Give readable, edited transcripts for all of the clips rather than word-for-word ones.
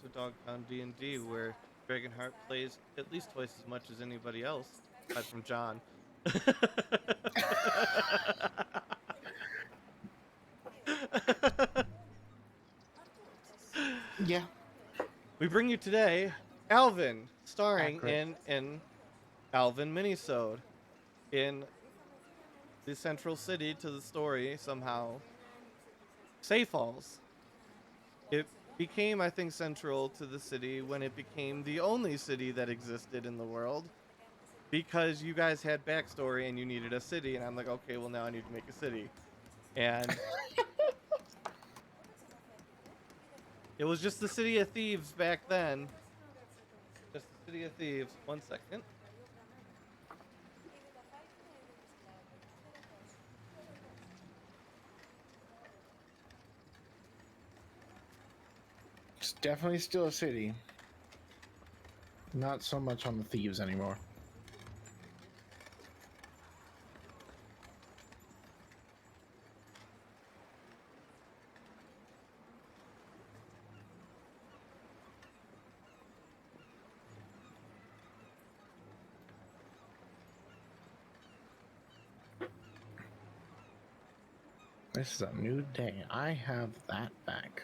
to Dogtown DnD, where Dragonheart plays at least twice as much as anybody else, aside from John. Yeah, We bring you today Alvin, starring accurate. in Alvin Minisode in the central city to the story somehow. Say Falls. It became, I think, central to the city when it became the only city that existed in the world because you guys had backstory and you needed a city, and I'm like, okay, well now I need to make a city. And it was just the city of thieves back then. Just the city of thieves. 1 second. It's definitely still a city. Not so much on the thieves anymore. This is a new day. I have that back.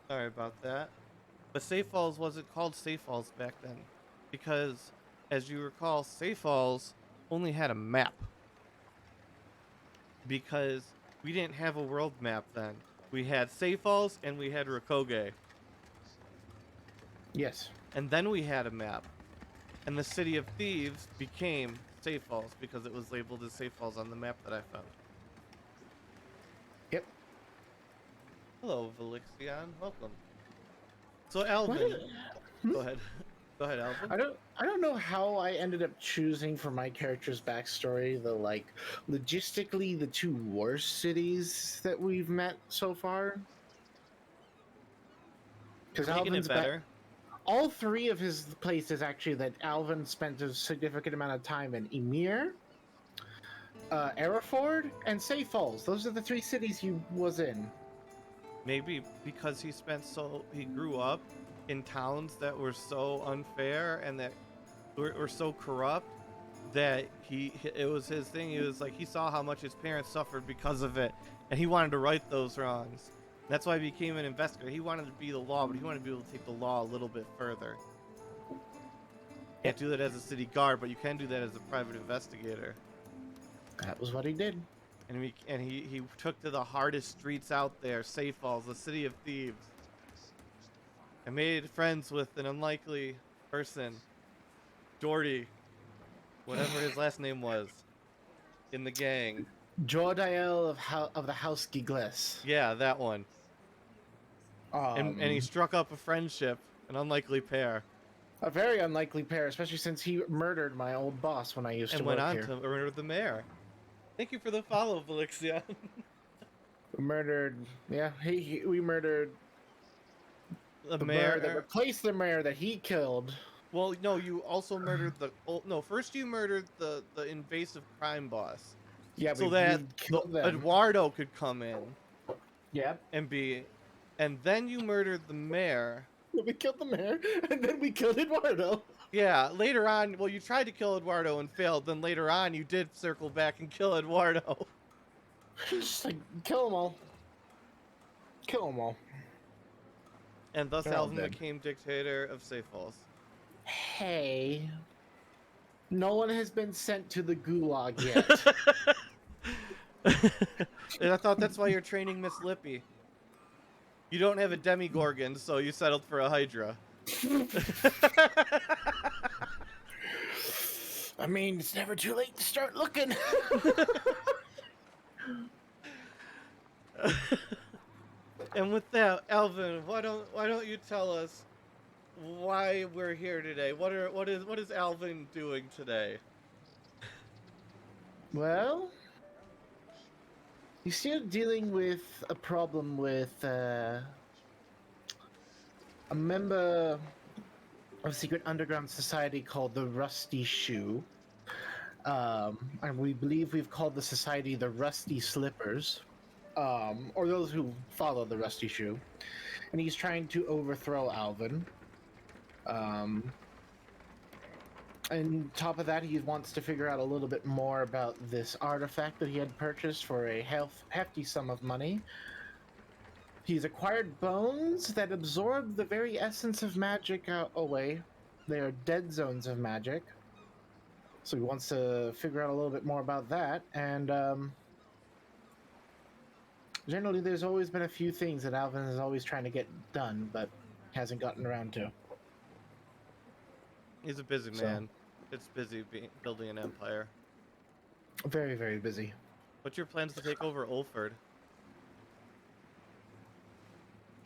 Sorry about that. But Safe Falls wasn't called Safe Falls back then because, as you recall, Safe Falls only had a map because we didn't have a world map then. We had Safe Falls and we had Rakoge. Yes. And then we had a map. And the City of Thieves became Safe Falls because it was labeled as Safe Falls on the map that I found. Yep. Hello, Velixion. Welcome. So, Alvin. Go ahead. Go ahead, Alvin. I don't know how I ended up choosing for my character's backstory the logistically the two worst cities that we've met so far. Because Making it Alvin's better. all three of his places actually that Alvin spent a significant amount of time in: Emir, Araford, and Safe Falls. Those are the three cities he was in. Maybe because he grew up in towns that were so unfair and that were so corrupt that it was his thing. He was like, he saw how much his parents suffered because of it, and he wanted to right those wrongs. That's why he became an investigator. He wanted to be the law, but he wanted to be able to take the law a little bit further. Can't do that as a city guard, but you can do that as a private investigator. That was what he did. And he took to the hardest streets out there, Safe Falls, the city of thieves. And made friends with an unlikely person, Jordy, whatever his last name was, in the gang. Jordael of the House Gigles. Yeah, that one. And he struck up a friendship, an unlikely pair. A very unlikely pair, especially since he murdered my old boss when I used to work here. And went on to murder the mayor. Thank you for the follow, Velixion. We murdered the mayor that replaced the mayor that he killed. Well, no, you also murdered first you murdered the invasive crime boss. Yeah, so that Eduardo could come in. Yep. And then you murdered the mayor. We killed the mayor, and then we killed Eduardo. Yeah, later on, well, you tried to kill Eduardo and failed. Then later on, you did circle back and kill Eduardo. Just like, kill them all. Kill them all. And thus Alvin became dictator of Safe Falls. Hey. No one has been sent to the gulag yet. And I thought that's why you're training Miss Lippy. You don't have a Demigorgon, so you settled for a Hydra. I mean, it's never too late to start looking. And with that, Alvin, why don't you tell us why we're here today? What is Alvin doing today? Well, he's still dealing with a problem with a member of a secret underground society called the Rusty Shoe. And we believe we've called the society the Rusty Slippers, or those who follow the Rusty Shoe. and he's trying to overthrow Alvin. And top of that, he wants to figure out a little bit more about this artifact that he had purchased for a hefty sum of money. He's acquired bones that absorb the very essence of magic away. They are dead zones of magic. So he wants to figure out a little bit more about that. And generally, there's always been a few things that Alvin is always trying to get done, but hasn't gotten around to. He's a busy man. It's busy building an empire. Very, very busy. What's your plans to take over Ulford?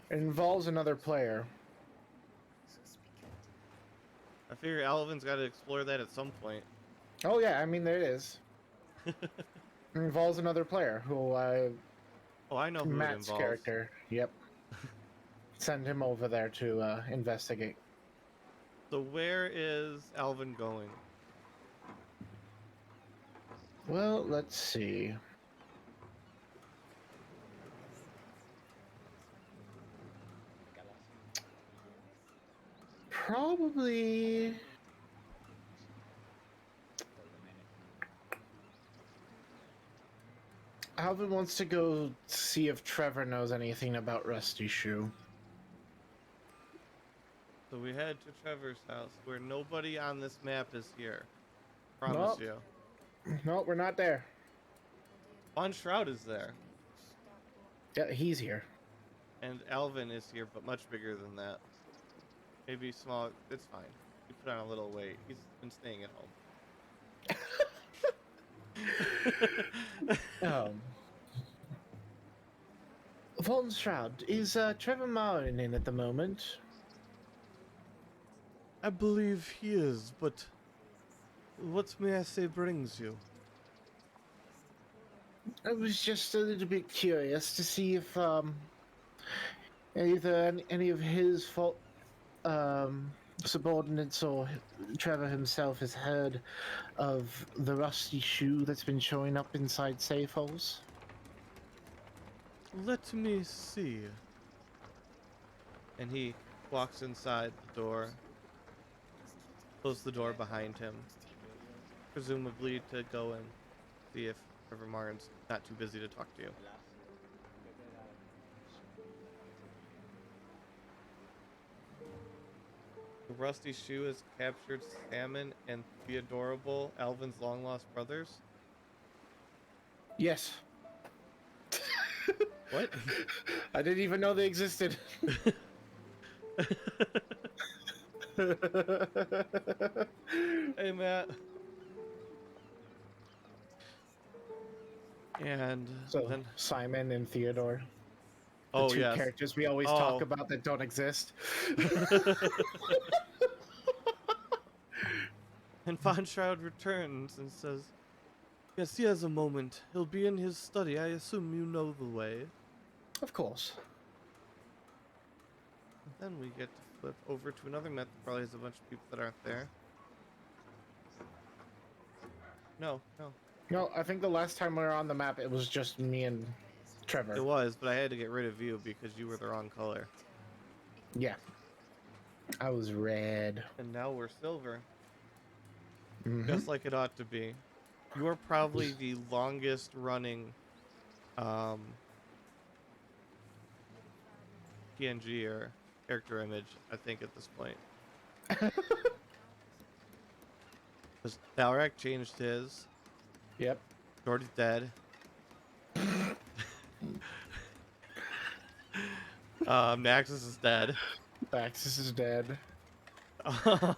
It involves another player. I figure Alvin's got to explore that at some point. Oh yeah, I mean there it is. It involves another player who Oh, I know who Matt's it involves. character. Yep. Send him over there to investigate. So where is Alvin going? Well, let's see. Probably. Alvin wants to go see if Trevor knows anything about Rusty Shoe. So we head to Trevor's house, where nobody on this map is here. Promise Nope. you. No, we're not there. Von Shroud is there, Yeah, he's here. and Alvin is here, but much bigger than that. Maybe small. It's fine. He put on a little weight. He's been staying at home. Von Shroud, is Trevor Martin in at the moment? I believe he is, but what may I say brings you? I was just a little bit curious to see if either any of his subordinates or Trevor himself has heard of the Rusty Shoe that's been showing up inside safe holes. Let me see. And he walks inside the door, closes the door behind him, presumably to go and see if Trevor Martin's not too busy to talk to you. The Rusty Shoe has captured Salmon and Theodorable, Alvin's long-lost brothers. Yes. What? I didn't even know they existed. Hey, Matt. And So then, Simon and Theodore. The oh two yes, characters we always Oh. talk about that don't exist. and Von Shroud returns and says, "Yes, he has a moment. He'll be in his study. I assume you know the way." Of course. And then we get to flip over to another map that probably has a bunch of people that aren't there. No. No, I think the last time we were on the map, it was just me and Trevor. It was, but I had to get rid of you because you were the wrong color. Yeah. I was red. And now we're silver. Mhm. Just like it ought to be. You're probably the longest running PNG or character image, I think, at this point. Because Valrak changed his. Yep. Jordy's dead. Naxus is dead. Baxis is dead.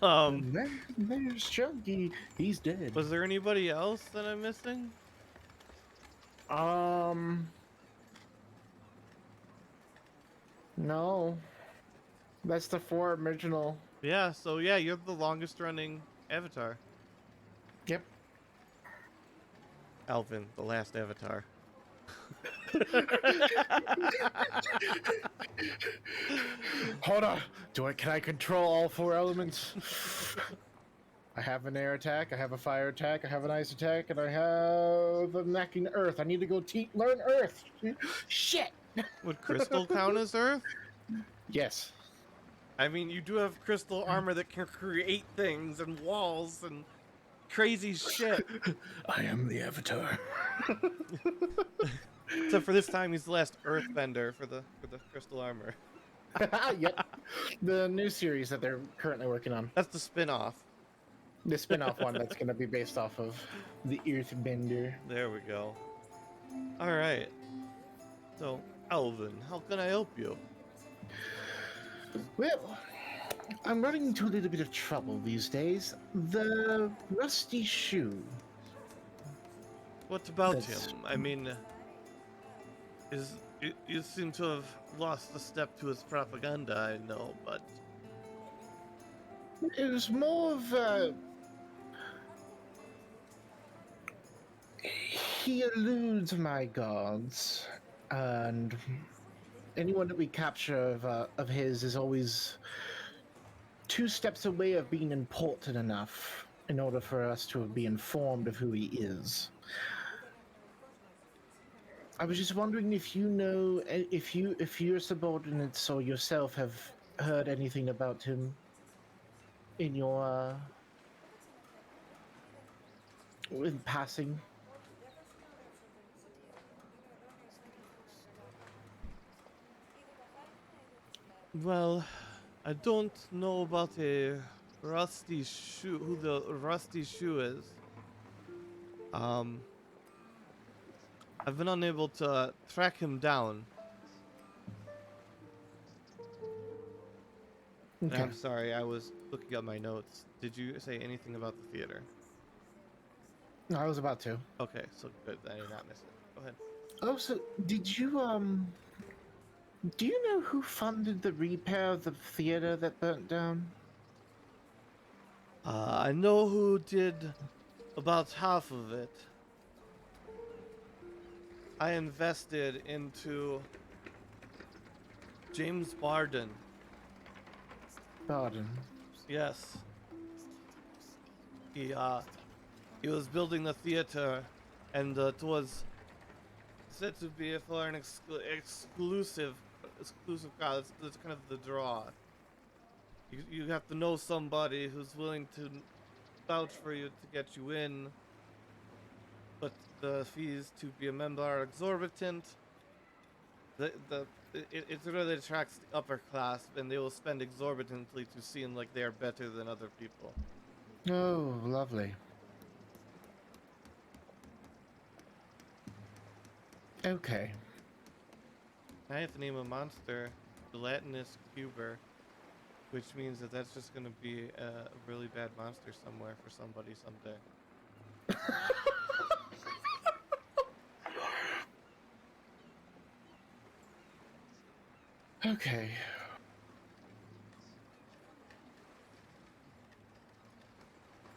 Um, There's Chunky. He's dead. was there anybody else that I'm missing? No. That's the 4 original. Yeah, so yeah, you're the longest running avatar. Yep. Alvin, the last avatar. Hold on. Can I control all 4 elements? I have an air attack, I have a fire attack, I have an ice attack, and I have a knocking earth. I need to go learn earth. Shit. Would Crystal count as Earth? Yes. I mean, you do have crystal armor that can create things and walls and crazy shit. I am the Avatar. Except for this time, he's the last Earthbender for the crystal armor. Yep. The new series that they're currently working on. That's the spin-off. The spin-off one that's going to be based off of the Earthbender. There we go. All right. So, Alvin, how can I help you? Well, I'm running into a little bit of trouble these days. The rusty shoe. What about That's- him? I mean, you seem to have lost a step to his propaganda, I know, but It was more of he eludes my guards, and anyone that we capture of his is always 2 steps away of being important enough in order for us to be informed of who he is. I was just wondering if you know, if your subordinates or yourself have heard anything about him in your in passing. well, I don't know about a rusty shoe. Who the rusty shoe is? I've been unable to track him down. Okay. I'm sorry, I was looking at my notes. Did you say anything about the theater? No, I was about to. Okay, so good. I did not miss it. Go ahead. Oh, so did you do you know who funded the repair of the theater that burnt down? I know who did about half of it. I invested into James Barden. Pardon. Yes. He was building the theater, and it was said to be for an exclusive crowd. That's kind of the draw. You have to know somebody who's willing to vouch for you to get you in, but the fees to be a member are exorbitant. It really attracts the upper class, and they will spend exorbitantly to seem like they are better than other people. Oh, lovely. Okay. I have to name a monster gelatinous cuber, which means that that's just gonna be a really bad monster somewhere for somebody someday. Okay.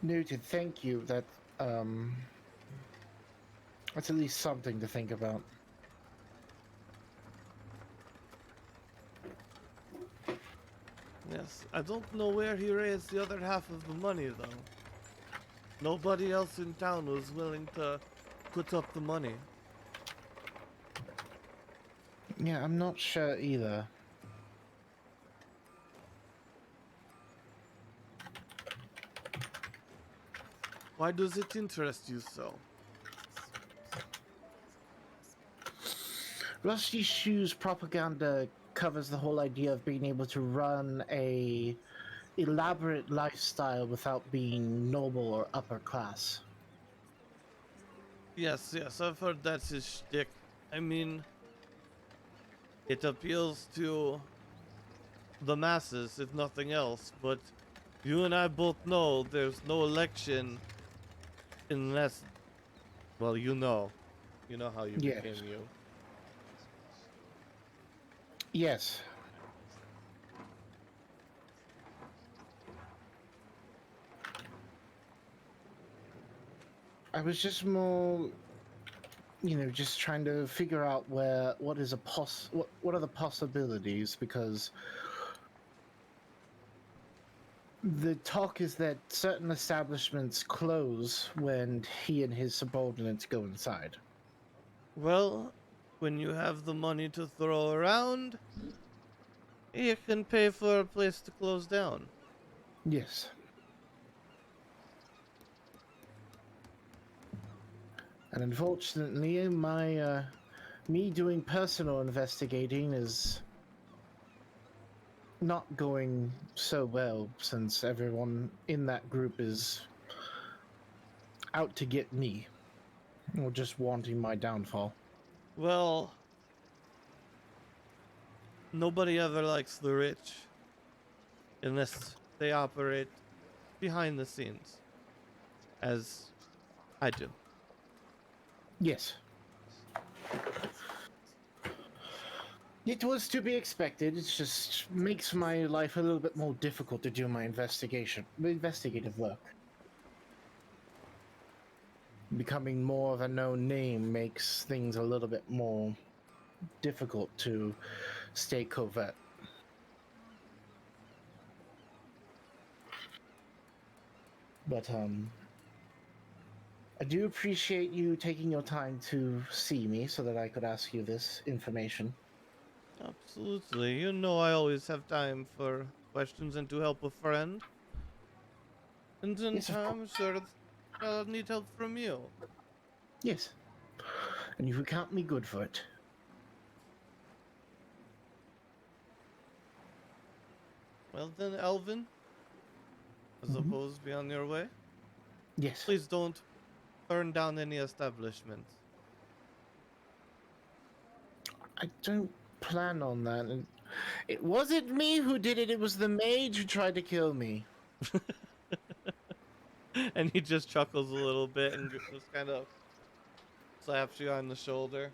Noted. Thank you. That's at least something to think about. Yes, I don't know where he raised the other half of the money though. Nobody else in town was willing to put up the money. Yeah, I'm not sure either. Why does it interest you so? Rusty Shoes propaganda covers the whole idea of being able to run a elaborate lifestyle without being noble or upper class. Yes, I've heard that's his shtick. I mean, it appeals to the masses, if nothing else, but you and I both know there's no election unless, well, you know how you Yes. became you. Yes. I was just more, just trying to figure out what are the possibilities, because the talk is that certain establishments close when he and his subordinates go inside. Well, when you have the money to throw around, You can pay for a place to close down. Yes. And unfortunately, my me doing personal investigating is not going so well since everyone in that group is out to get me or just wanting my downfall. Well, nobody ever likes the rich unless they operate behind the scenes, as I do. Yes. It was to be expected. It just makes my life a little bit more difficult to do my investigative work. Becoming more of a known name makes things a little bit more difficult to stay covert. But I do appreciate you taking your time to see me so that I could ask you this information. Absolutely. You know I always have time for questions and to help a friend. And in Yes, of time, course. I'm sure I'll need help from you. Yes. And you can count me good for it. Well then, Elvin, I Mhm. suppose be on your way. Yes. Please don't burn down any establishments. I don't plan on that. And it wasn't me who did it, it was the mage who tried to kill me. And he just chuckles a little bit and just kind of slaps you on the shoulder.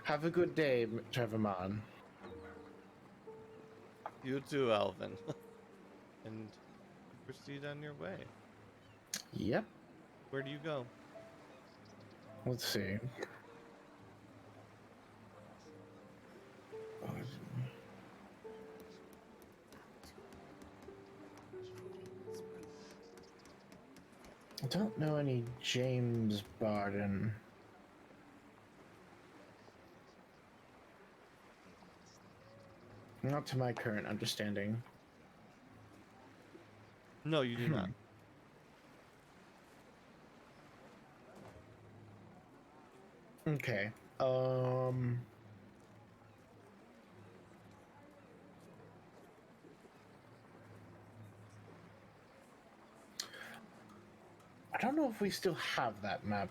Have a good day, Trevorman. You too, Elvin. And proceed on your way. Yep. Where do you go? Let's see. I don't know any James Barden. Not to my current understanding. No, you do not. Okay. I don't know if we still have that map.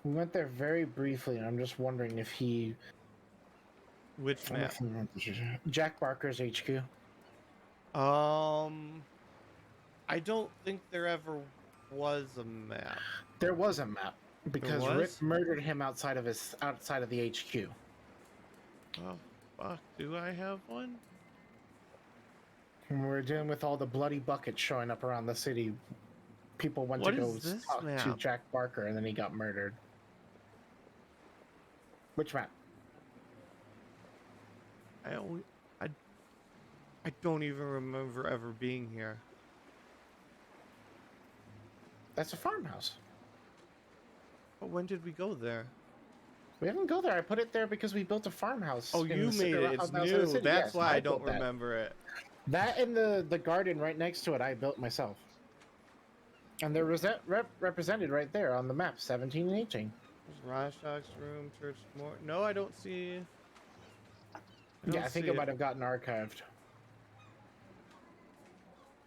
We went there very briefly, and I'm just wondering if he. Which map? Jack Barker's HQ. I don't think there ever was a map. There was a map There because Rick was? murdered him outside of the HQ. Oh, fuck. Do I have one? When we were dealing with all the bloody buckets showing up around the city, people went What to go is this talk to map? Jack Barker, and then he got murdered. Which map? I only, I, I don't even remember ever being here. That's a farmhouse. But when did we go there? We didn't go there. I put it there because we built a farmhouse. Oh, in you the made it. It's outside the new. city. That's Yes, why I don't built that. remember it. That and the garden right next to it, I built myself. And they're represented right there on the map, 17 and 18. There's Rashok's room, Church more. No, I don't see. Yeah, I think it might have gotten archived.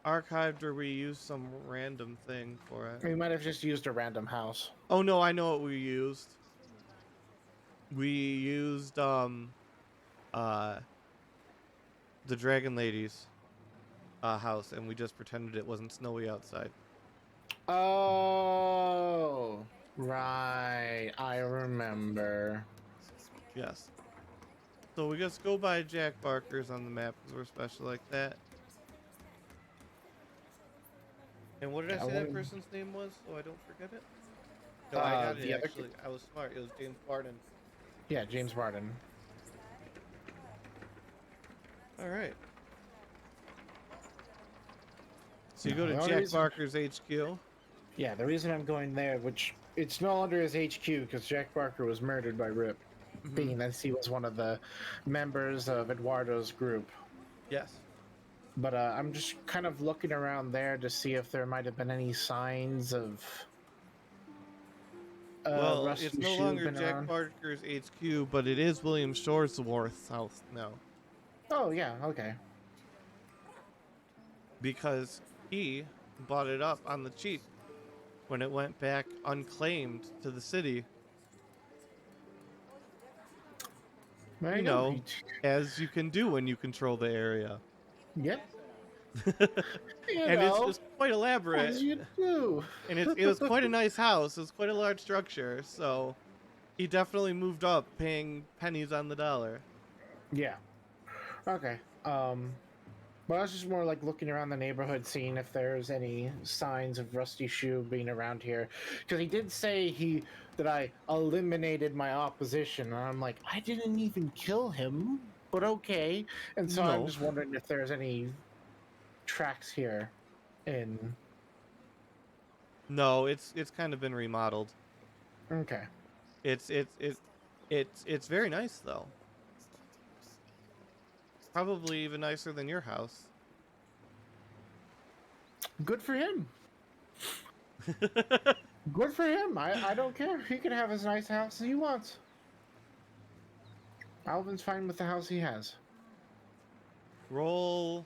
Archived, or we used some random thing for it. We might have just used a random house. Oh no, I know what we used. We used the Dragon Lady's house, and we just pretended it wasn't snowy outside. Oh, right. I remember. Yes. So we just go by Jack Barker's on the map because we're special like that. And what did I say that person's name was, so I don't forget it? No, I got it actually. I was smart. It was James Barden. Yeah, James Barden. All right. So you go to Jack Barker's HQ. Yeah, the reason I'm going there, which It's no longer his HQ because Jack Barker was murdered by Rip, Hmm. being as he was one of the members of Eduardo's group. Yes. But I'm just kind of looking around there to see if there might have been any signs of Well, it's Rusty no Shoe longer been Jack around. Barker's HQ, but it is William Shoresworth's house now Oh yeah, okay. because he bought it up on the cheap when it went back unclaimed to the city. There You you go. know, as you can do when you control the area. Yep. You And know, it's quite as elaborate, you do. and it was quite a nice house. It was quite a large structure, so he definitely moved up, paying pennies on the dollar. Yeah. Okay. But I was just more like looking around the neighborhood, seeing if there's any signs of Rusty Shoe being around here. Because he did say that I eliminated my opposition, and I'm like, I didn't even kill him, but okay. And so I'm No, just wondering if there's any tracks here. In no, it's kind of been remodeled. okay, It's very nice though. Probably even nicer than your house. good for him. Good for him. I don't care. He can have as nice house as he wants. Alvin's fine with the house he has. Roll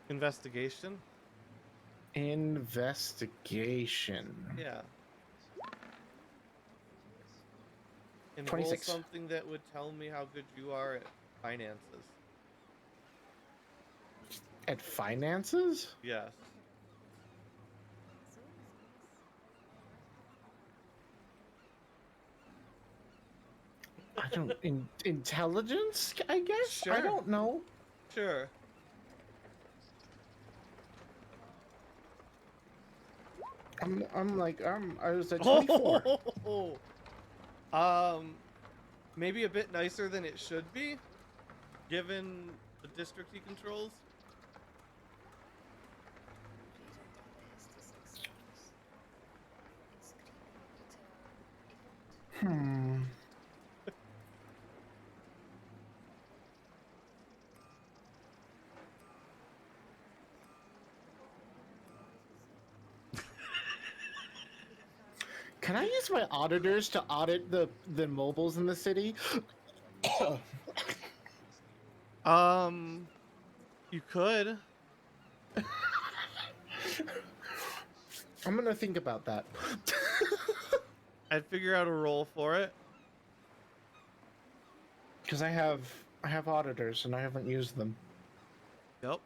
investigation. Investigation. Yeah. And roll 26. something that would tell me how good you are at finances. At finances? Yes. I don't intelligence, I guess? I Sure. don't know. Sure. I was at 24. Maybe a bit nicer than it should be, given the district he controls. Hmm. Can I use my auditors to audit the mobiles in the city? You could. I'm gonna think about that. I'd figure out a role for it. Because I have auditors and I haven't used them. Yep.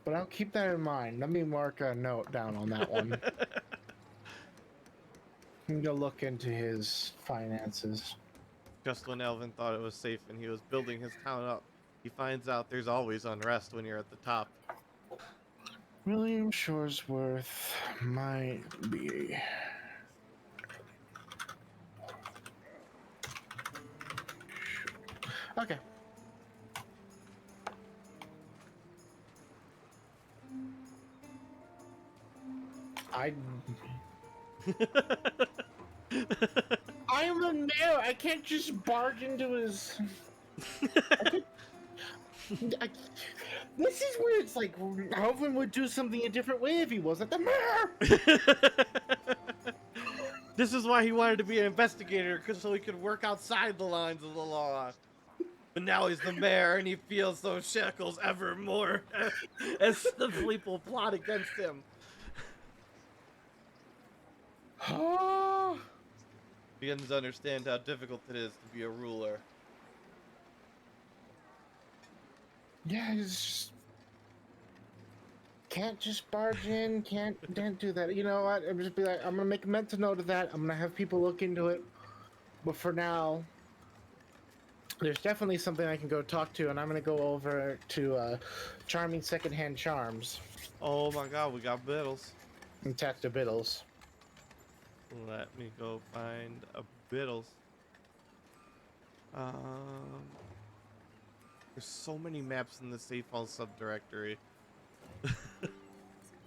But I'll keep that in mind. Let me mark a note down on that one. I'm gonna look into his finances. Just when Elvin thought it was safe and he was building his town up, he finds out there's always unrest when you're at the top. William Shoresworth might be. Okay. I'm a mayor. I can't just barge into his. I, this is where it's like Alvin would do something a different way if he wasn't the mayor. This is why he wanted to be an investigator, so he could work outside the lines of the law. But now he's the mayor, and he feels those shackles ever more as the people plot against him. He begins to understand how difficult it is to be a ruler. Yeah, it's just can't just barge in. Can't do that. You know what? I'm just be like, I'm gonna make a mental note of that. I'm gonna have people look into it. But for now, there's definitely something I can go talk to, and I'm gonna go over to Charming Secondhand Charms Oh my god, we got Biddles. and talk to Biddles. Let me go find a Biddles. There's so many maps in the Safe Hall subdirectory.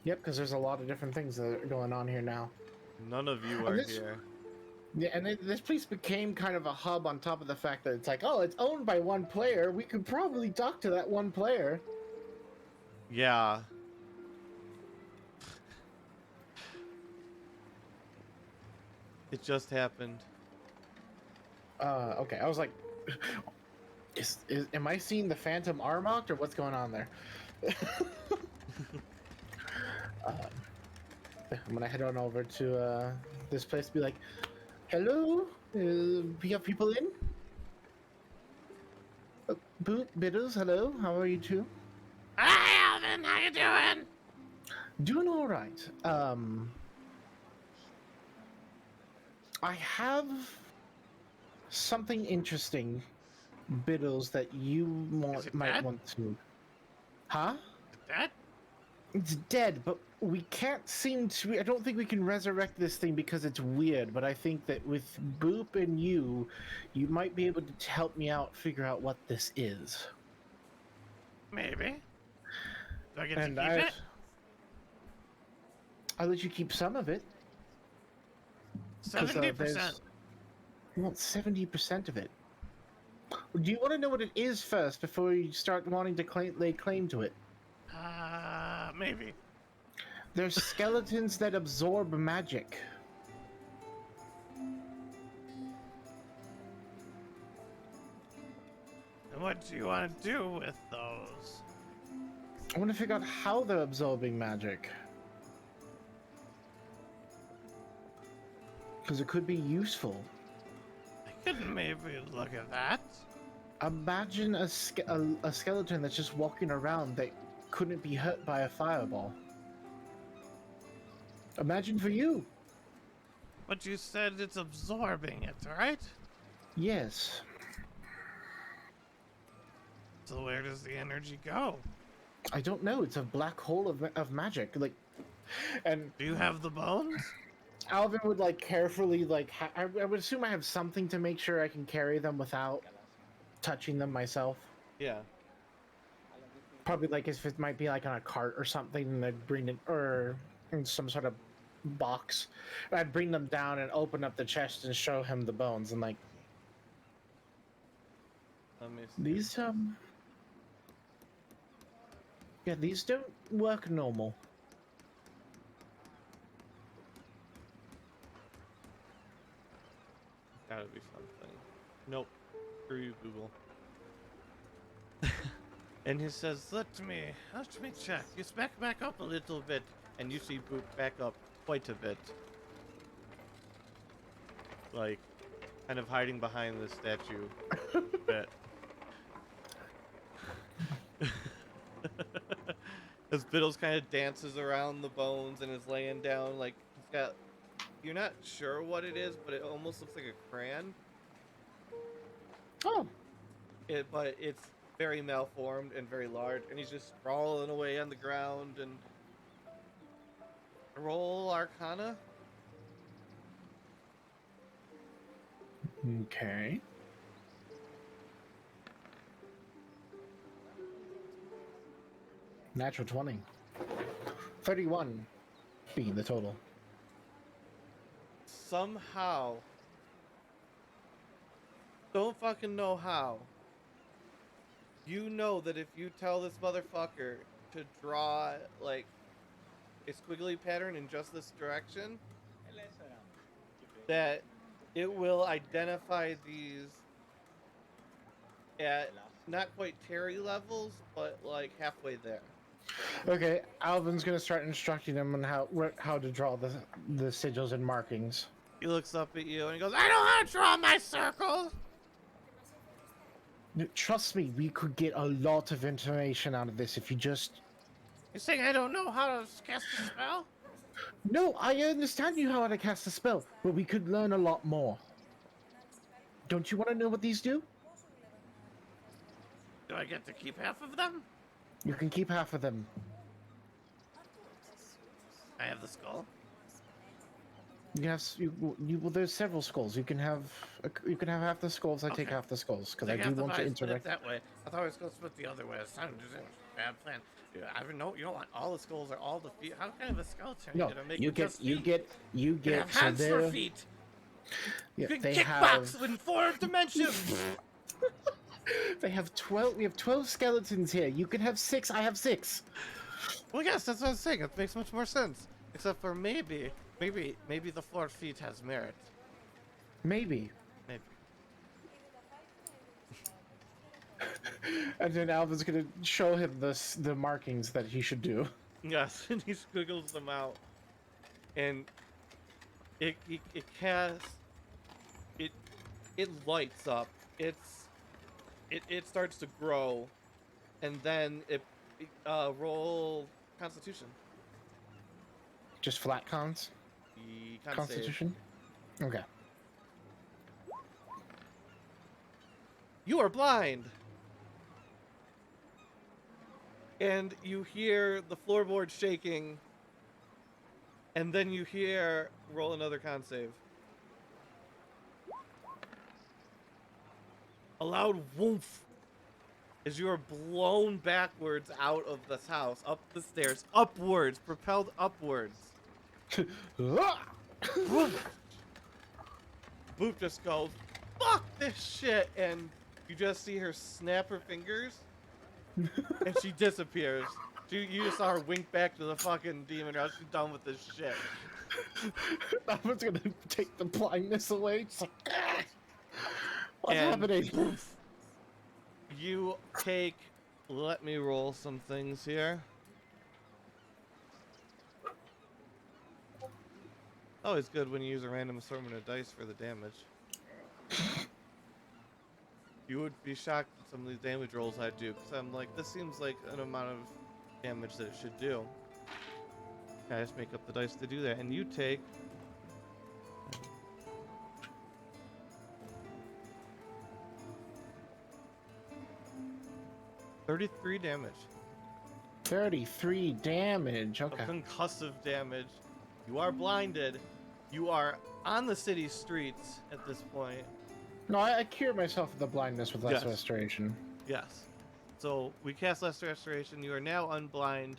Yep, because there's a lot of different things that are going on here now. None of you And are this, here. yeah, and this place became kind of a hub on top of the fact that it's like, oh, it's owned by one player. We could probably talk to that one player. Yeah. It just happened. Okay. I was like, am I seeing the Phantom Armok or what's going on there? I'm gonna head on over to this place. Be like, hello, we have people in. Biddles, hello. How are you two? Hi, Alvin. How you doing? Doing all right. I have something interesting, Biddles, that you Is it might dead? want to. Huh? Is it dead? It's dead, but we can't seem to. I don't think we can resurrect this thing because it's weird. But I think that with Boop and you might be able to help me out, figure out what this is. Maybe. Do I get to And keep it? I'll let you keep some of it. 70%. You want 70% of it. Do you want to know what it is first before you start wanting to lay claim to it? Maybe. There's skeletons that absorb magic. And what do you want to do with those? I want to figure out how they're absorbing magic. Because it could be useful. I could maybe look at that. Imagine a skeleton that's just walking around that couldn't be hurt by a fireball. Imagine for you. But you said it's absorbing it, right? Yes. So where does the energy go? I don't know. It's a black hole of magic. Like, and Do you have the bones? Alvin would like carefully like. I would assume I have something to make sure I can carry them without touching them myself. Yeah. Probably like if it might be like on a cart or something, and I'd bring it or in some sort of box. I'd bring them down and open up the chest and show him the bones and like Let me see. these yeah, these don't work normal. Gotta be something. Nope. Screw you, Google. And he says, let me check. You back up a little bit. And you see Boop back up quite a bit. Like, kind of hiding behind the statue a bit. As Biddles kind of dances around the bones and is laying down, like, he's got... You're not sure what it is, but it almost looks like a crayon. Oh, But it's very malformed and very large, and he's just sprawling away on the ground. And roll Arcana. okay. Natural 20. 31 being the total. Somehow, don't fucking know how, you know that if you tell this motherfucker to draw like a squiggly pattern in just this direction, that it will identify these at not quite Terry levels, but like halfway there. Okay, Alvin's gonna start instructing him on how to draw the sigils and markings. He looks up at you and he goes, I know how to draw my circles! Trust me, we could get a lot of information out of this if you just... You're saying I don't know how to cast a spell? No, I understand you how to cast a spell, but we could learn a lot more. Don't you want to know what these do? Do I get to keep half of them? You can keep half of them. I have the skull. You have well, there's several skulls. You can have half the skulls. I take Okay. half the skulls because They I do have the want to buy split it interact. that way. I thought I was going to split the other way. It's time to do a bad plan. Dude, I don't know. You don't want all the skulls or all the feet. How kind of a skeleton are you No, gonna make you with get just feet? you You can have get so hands for there. feet. You Yeah, can they have kickbox in 4 dimensions. they have 12. We have 12 skeletons here. You can have 6. I have 6. Well, yes, that's what I was saying. It makes much more sense. Except for maybe the 4 feet has merit. Maybe. Maybe. And then Alvin's gonna show him the markings that he should do. Yes, and he squiggles them out, and it casts it it lights up. It starts to grow, and then roll Constitution. Just flat cons. Con save. Constitution. Okay. You are blind, and you hear the floorboard shaking, and then you hear roll another con save. A loud woof as you are blown backwards out of this house, up the stairs, upwards, propelled upwards. Boop just goes, fuck this shit, and you just see her snap her fingers, and she disappears. You just saw her wink back to the fucking demon house. She's done with this shit. Alvin's gonna take the blindness away. It's like, ah! What's And happening? poof, you take. Let me roll some things here. Always good when you use a random assortment of dice for the damage. You would be shocked at some of these damage rolls I do, because I'm like, this seems like an amount of damage that it should do. I just make up the dice to do that, and you take 33 damage. 33 damage. Okay. Of concussive damage. You are blinded. You are on the city streets at this point. No, I cure myself of the blindness with less Yes. restoration. Yes. So we cast Less Restoration. You are now unblind.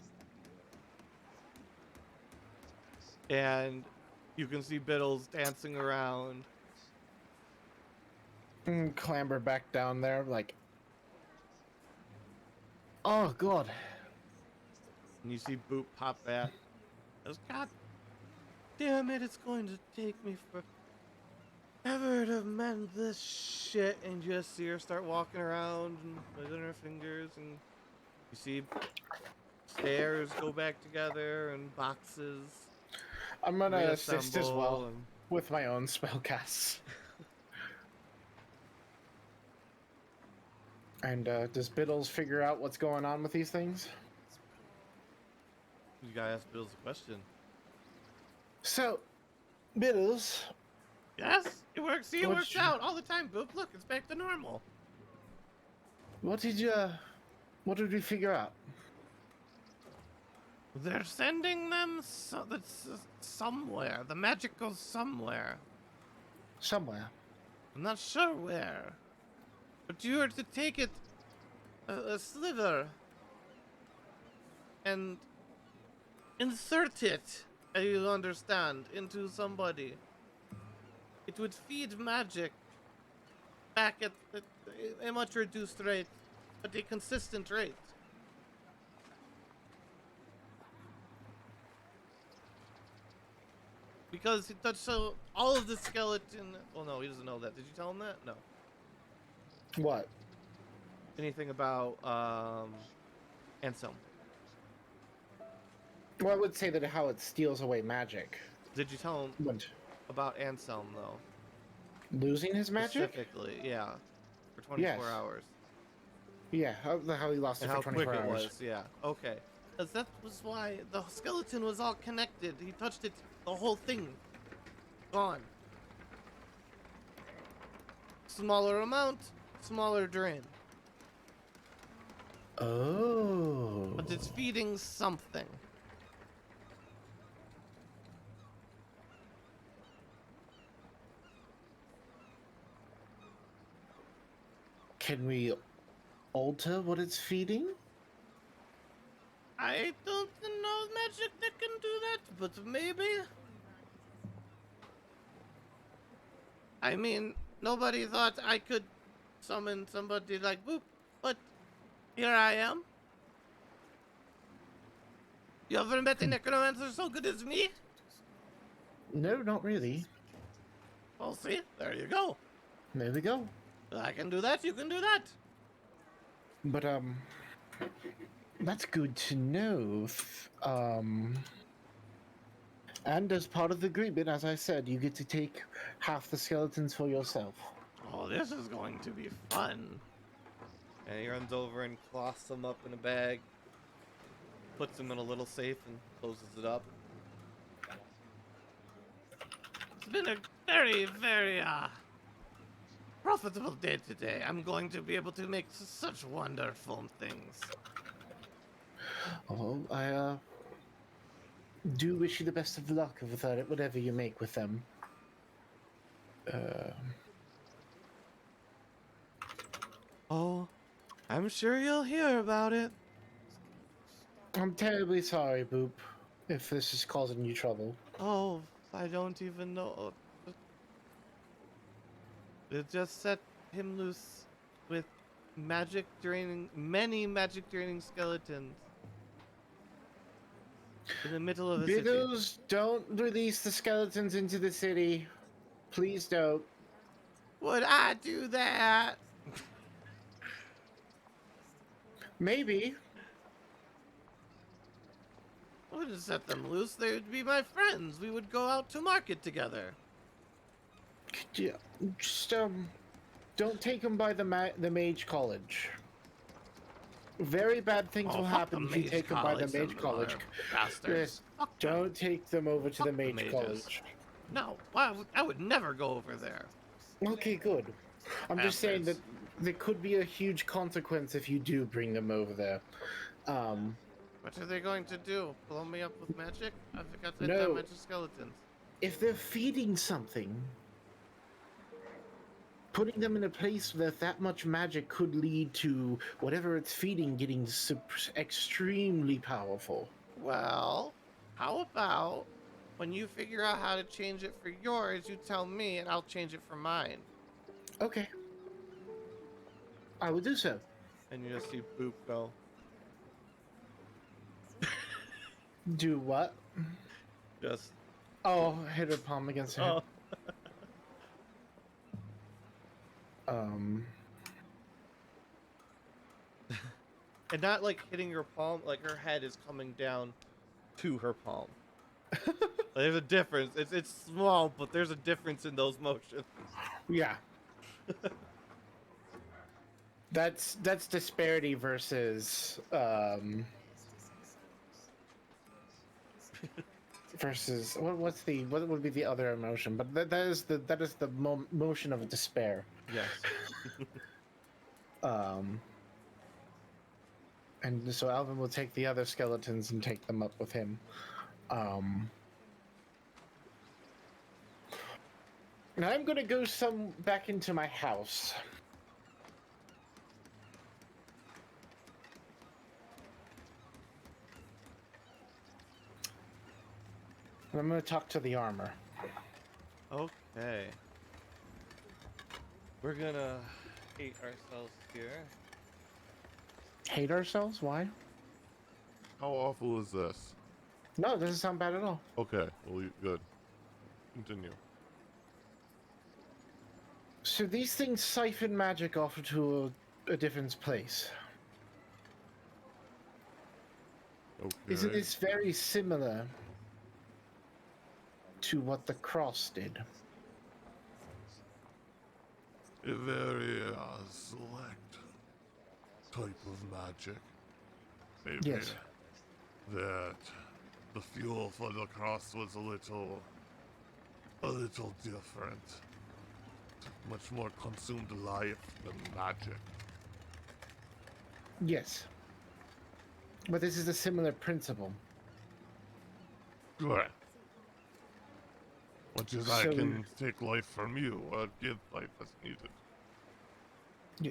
And you can see Biddles dancing around. And clamber back down there, like, oh god. And you see Boop pop back. Goes, God damn it, it's going to take me forever to mend this shit. And you just see her start walking around and wiggling her fingers, and you see stairs go back together and boxes I'm gonna assist as reassemble well and with my own spellcasts. And does Biddles figure out what's going on with these things? you gotta ask Biddles a question. So, Biddles, Yes, it works. See, it What'd works you- out all the time, Boop. Look, it's back to normal. what did we figure out? They're sending them somewhere. The magic goes somewhere. Somewhere. I'm not sure where. But you are to take it a sliver and insert it, you'll understand, into somebody. It would feed magic back at a much reduced rate, but a consistent rate. Because it touched so all of the skeleton. Well, no, he doesn't know that. Did you tell him that? No. What? Anything about Anselm? Well, I would say that how it steals away magic. Did you tell him What? about Anselm though? Losing his magic? Specifically, yeah, for 24 Yes. hours. Yeah, how he lost it And for how 24 quick hours. it was, yeah. Okay. Because that was why the skeleton was all connected. He touched it, the whole thing. Gone. Smaller amount, smaller drain. Oh. But it's feeding something. Can we alter what it's feeding? I don't know magic that can do that, but maybe. I mean, nobody thought I could summon somebody like Boop, but here I am. You ever met a necromancer so good as me? No, not really. Well, see, there you go. There we go. I can do that, you can do that. But, that's good to know. And as part of the agreement, as I said, you get to take half the skeletons for yourself. Oh, this is going to be fun. And he runs over and cloths them up in a bag, puts them in a little safe, and closes it up. It's been a very, very, profitable day today. I'm going to be able to make such wonderful things. Oh, I, do wish you the best of luck with whatever you make with them. Oh, I'm sure you'll hear about it. I'm terribly sorry, Boop, if this is causing you trouble. Oh, I don't even know. It just set him loose with many magic draining skeletons in the middle of the city. Biddles, don't release the skeletons into the city. Please don't. Would I do that? Maybe. I would have set them loose. They would be my friends. We would go out to market together. Yeah, just, don't take them by the Mage College. Very bad things will fuck happen the if you Mage take them by the College, Mage them College. Bastards. Yes, Fuck them. don't take them over to the Fuck the Mage mages. College. No, I would never go over there. Okay, good. I'm just saying that Bastards. there could be a huge consequence if you do bring them over there. What are they going to do? Blow me up with magic? I forgot that No. magic skeletons. If they're feeding something, putting them in a place where that much magic could lead to whatever it's feeding getting extremely powerful. Well, how about when you figure out how to change it for yours, you tell me and I'll change it for mine. Okay. I will do so. And you just see Boop go. Do what? Just. Oh, hit her palm against her head. Oh. And not like hitting her palm, like her head is coming down to her palm. There's a difference. It's small, but there's a difference in those motions. Yeah. That's disparity versus versus what would be the other emotion? But that is the motion of despair. Yes. And so Alvin will take the other skeletons and take them up with him. And I'm gonna go back into my house. And I'm gonna talk to the armor. Okay. We're gonna hate ourselves here. Hate ourselves? Why? How awful is this? No, it doesn't sound bad at all. Okay, well, good. Continue. So these things siphon magic off to a different place. Okay. Isn't this very similar to what the cross did? A very select type of magic. Maybe Yes. that the fuel for the cross was a little different. Much more consumed life than magic. Yes. But this is a similar principle. Good. Much as I So- can take life from you or give life as needed.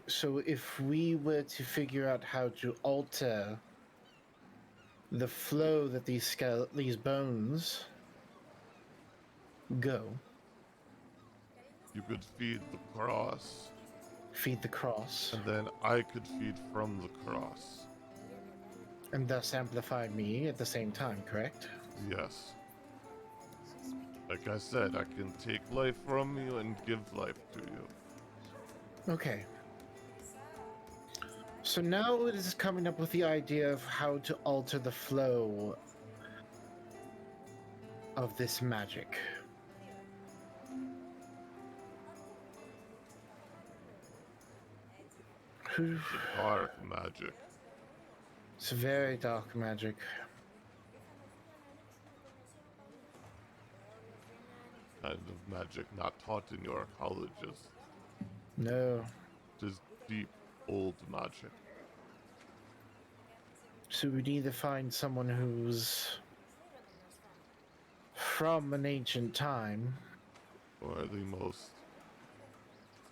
So if we were to figure out how to alter the flow that these bones go, You could feed the cross, feed the cross, and then I could feed from the cross. and thus amplify me at the same time, correct? Yes. Like I said, I can take life from you and give life to you. Okay. So now it is coming up with the idea of how to alter the flow of this magic. Dark magic. It's very dark magic. Kind of magic not taught in your colleges. No. Just deep, old magic. So we need to find someone who's from an ancient time. Or the most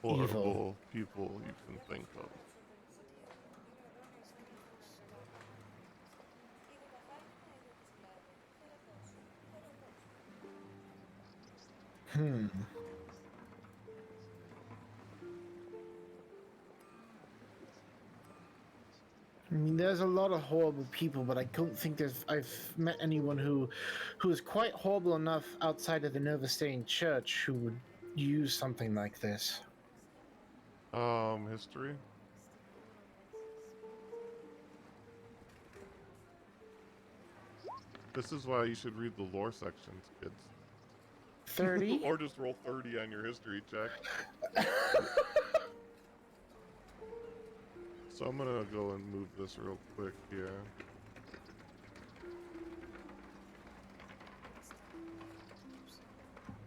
Evil. horrible people you can think of. I mean, there's a lot of horrible people, but I don't think I've met anyone who is quite horrible enough outside of the Nova Stain Church who would use something like this. History? This is why you should read the lore sections, kids. 30? Or just roll 30 on your history check. So I'm gonna go and move this real quick here.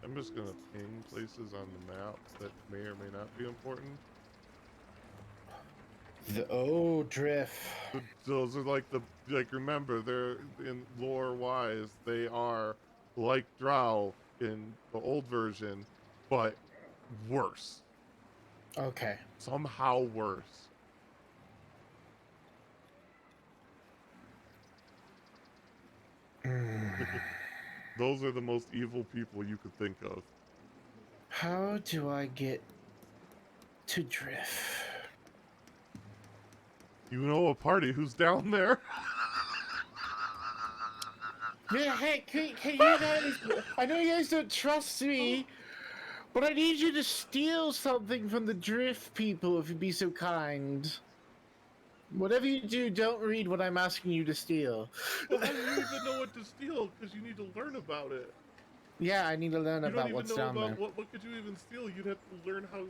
I'm just gonna ping places on the map that may or may not be important. Drift. Those are like remember, they're in lore wise, they are like Drow in the old version, but worse. Okay. Somehow worse. Those are the most evil people you could think of. How do I get to Drift? You know a party who's down there? Yeah, hey, can you guys... I know you guys don't trust me, but I need you to steal something from the Drift people, if you'd be so kind. Whatever you do, don't read what I'm asking you to steal. Well, how do you even know what to steal? Because you need to learn about it. Yeah, I need to learn You don't about even what's know down about there. what could you even steal? You'd have to learn how.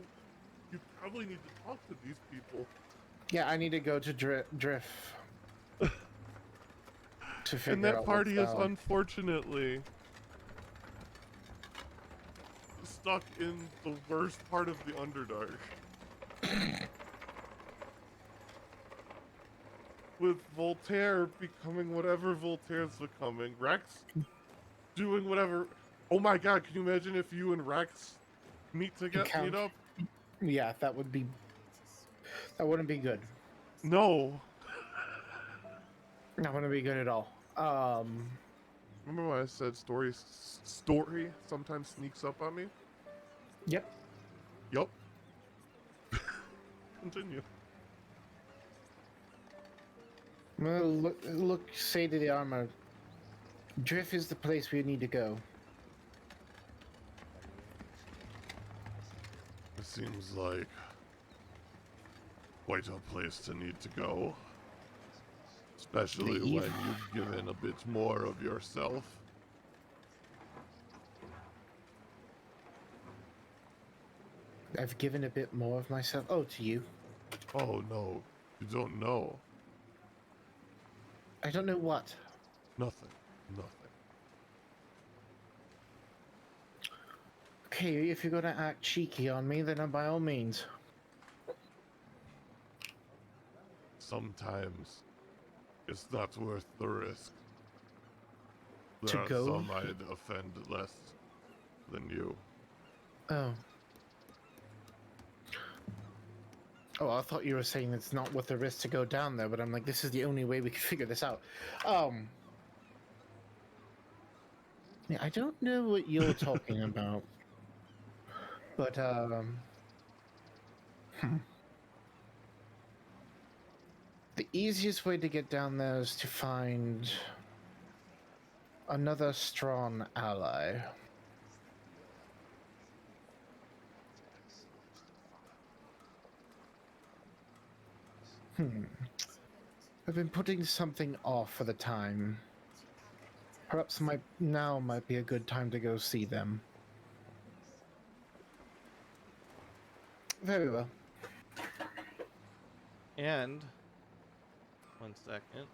You probably need to talk to these people. Yeah, I need to go to Drift. To figure And that out party what's is down. unfortunately stuck in the worst part of the Underdark. With Voltaire becoming whatever Voltaire's becoming, Rex doing whatever. Oh my god, can you imagine if you and Rex meet up? Yeah, that would be... That wouldn't be good. No. That wouldn't be good at all. Remember when I said story sometimes sneaks up on me? Yep. Yup. Continue. Well, say to the armor. Drift is the place we need to go. It seems like quite a place to need to go. Especially The when you've given a bit more of yourself. I've given a bit more of myself. Oh, to you. Oh no, you don't know. I don't know what. Nothing. Okay, if you're gonna act cheeky on me, then by all means. Sometimes it's not worth the risk. To There are go? some I'd offend less than you. Oh. Oh, I thought you were saying it's not worth the risk to go down there, but I'm like, this is the only way we can figure this out. Yeah, I don't know what you're talking about, but hmm. The easiest way to get down there is to find another strong ally. Hmm. I've been putting something off for the time. Perhaps now might be a good time to go see them. Very well. And 1 second.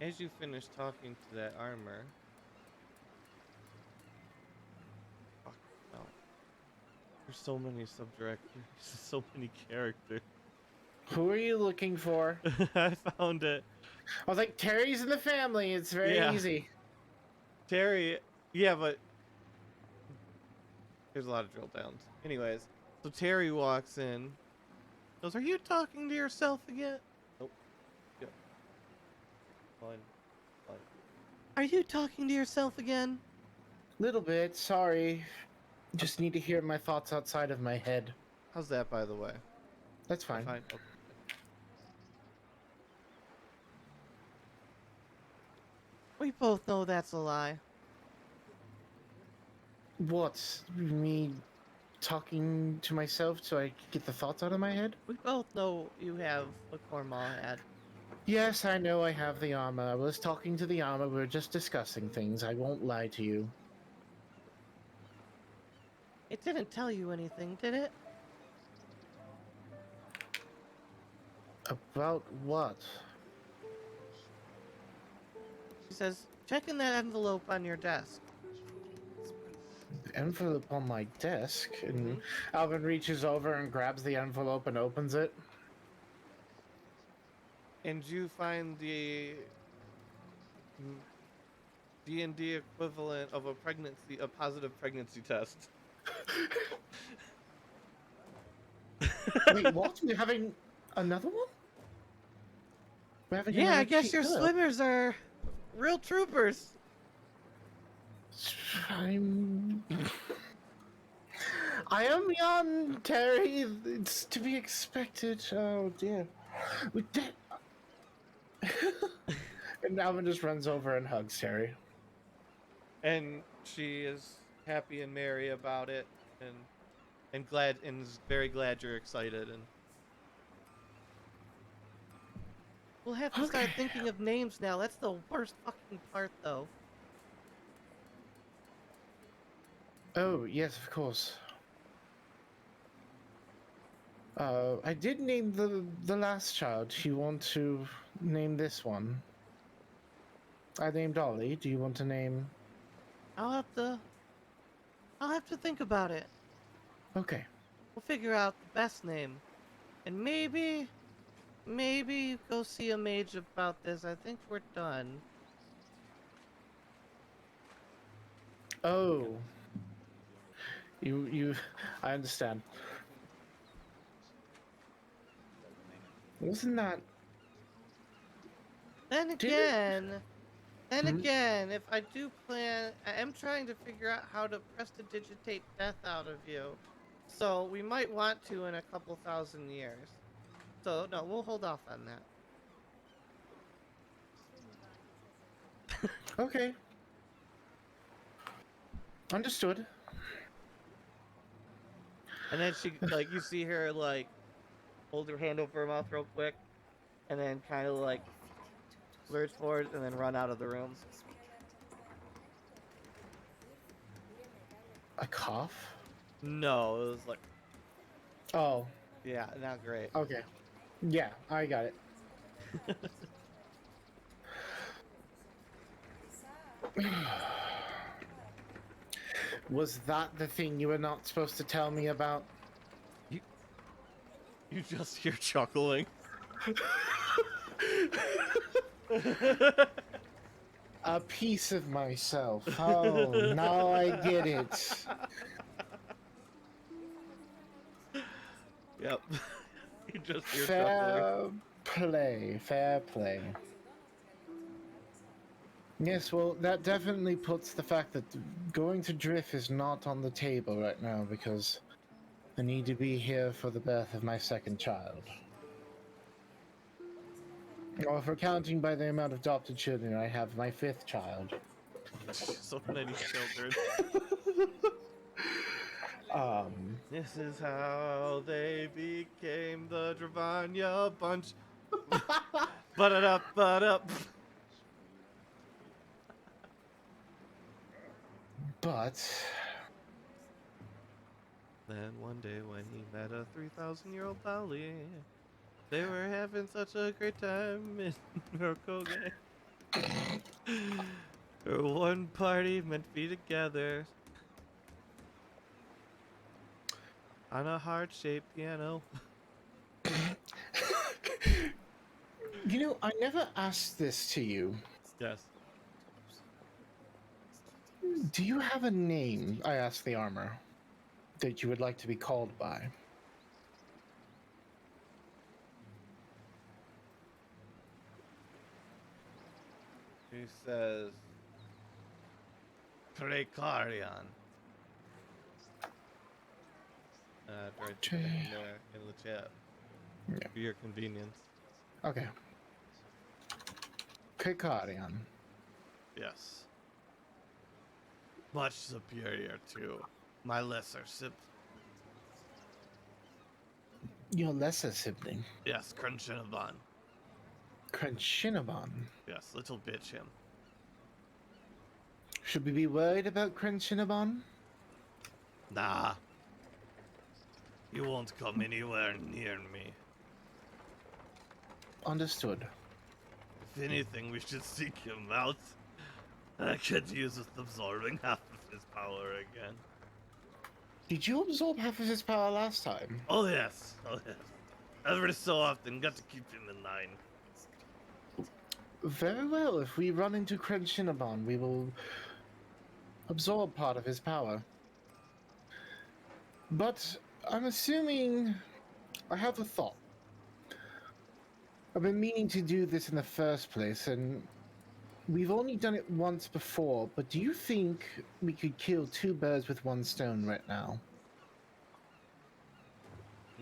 As you finish talking to that armor, fuck no. There's so many subdirectories, so many characters. Who are you looking for? I found it. I was like, Terry's in the family. It's very Yeah. easy. Terry, yeah, but there's a lot of drill downs. Anyways, so Terry walks in, goes, "Are you talking to yourself again?" Nope. Go. Fine. Are you talking to yourself again? Little bit, sorry. Just need to hear my thoughts outside of my head. How's that, by the way? That's fine. Fine. Okay. We both know that's a lie. What? Me talking to myself so I can get the thoughts out of my head? We both know you have what Cornwall had. Yes, I know I have the armor. I was talking to the armor. We were just discussing things. I won't lie to you. It didn't tell you anything, did it? About what? She says, check in that envelope on your desk. The envelope on my desk, and Alvin reaches over and grabs the envelope and opens it. And you find the DnD equivalent of a positive pregnancy test. Wait, what? We're having another one? We're having Yeah, I another guess your cheat- swimmers are real troopers. I am young, Terry. It's to be expected. Oh dear. We did. And Alvin just runs over and hugs Terry. And she is happy and merry about it, and glad, and is very glad you're excited. And we'll have to start Okay. thinking of names now. That's the worst fucking part, though. Oh yes, of course. I did name the last child. Do you want to name this one? I named Ollie. Do you want to name? I'll have to think about it. Okay. We'll figure out the best name, and maybe go see a mage about this. I think we're done. Oh. You. I understand. Wasn't that? Then Did it- again, Hmm? if I do plan, I am trying to figure out how to prestidigitate death out of you. So we might want to in a couple thousand years. So no, we'll hold off on that. Okay. Understood. And then she, like, you see her, like, hold her hand over her mouth real quick, and then kind of, like, lurch forward, and then run out of the room. A cough? No, it was like, Oh, yeah, not great. okay. Yeah, I got it. Was that the thing you were not supposed to tell me about? You just hear chuckling. A piece of myself. Oh, now I get it. Yep. You just hear shuffling. Fair play. Yes, well, that definitely puts the fact that going to Drift is not on the table right now because I need to be here for the birth of my second child. Or if we're counting by the amount of adopted children, I have my fifth child. So many children. This is how they became the Dravanya bunch. But it up, but up. But Then one day when he met a 3,000-year-old Bali, they were having such a great time in Rokoge. One party meant to be together on a heart-shaped piano. you know, I never asked this to you. Yes. Do you have a name? I asked the armor that you would like to be called by. He says, Precarion. Right in there in the chat. Yeah. For your convenience. Okay. Kikarion. Yes. Much superior to my lesser sibling. Your lesser sibling. Yes, Crunchinaban. Crunchinaban. Yes, little bitch him. Should we be worried about Crunchinaban? Nah. You won't come anywhere near me. Understood. If anything, we should seek him out. I could use with absorbing half of his power again. Did you absorb half of his power last time? Oh yes, oh yes. Every so often, got to keep him in line. Very well. If we run into Crunchinaban, we will absorb part of his power. But I'm assuming I have a thought. I've been meaning to do this in the first place, and we've only done it once before, but do you think we could kill two birds with one stone right now?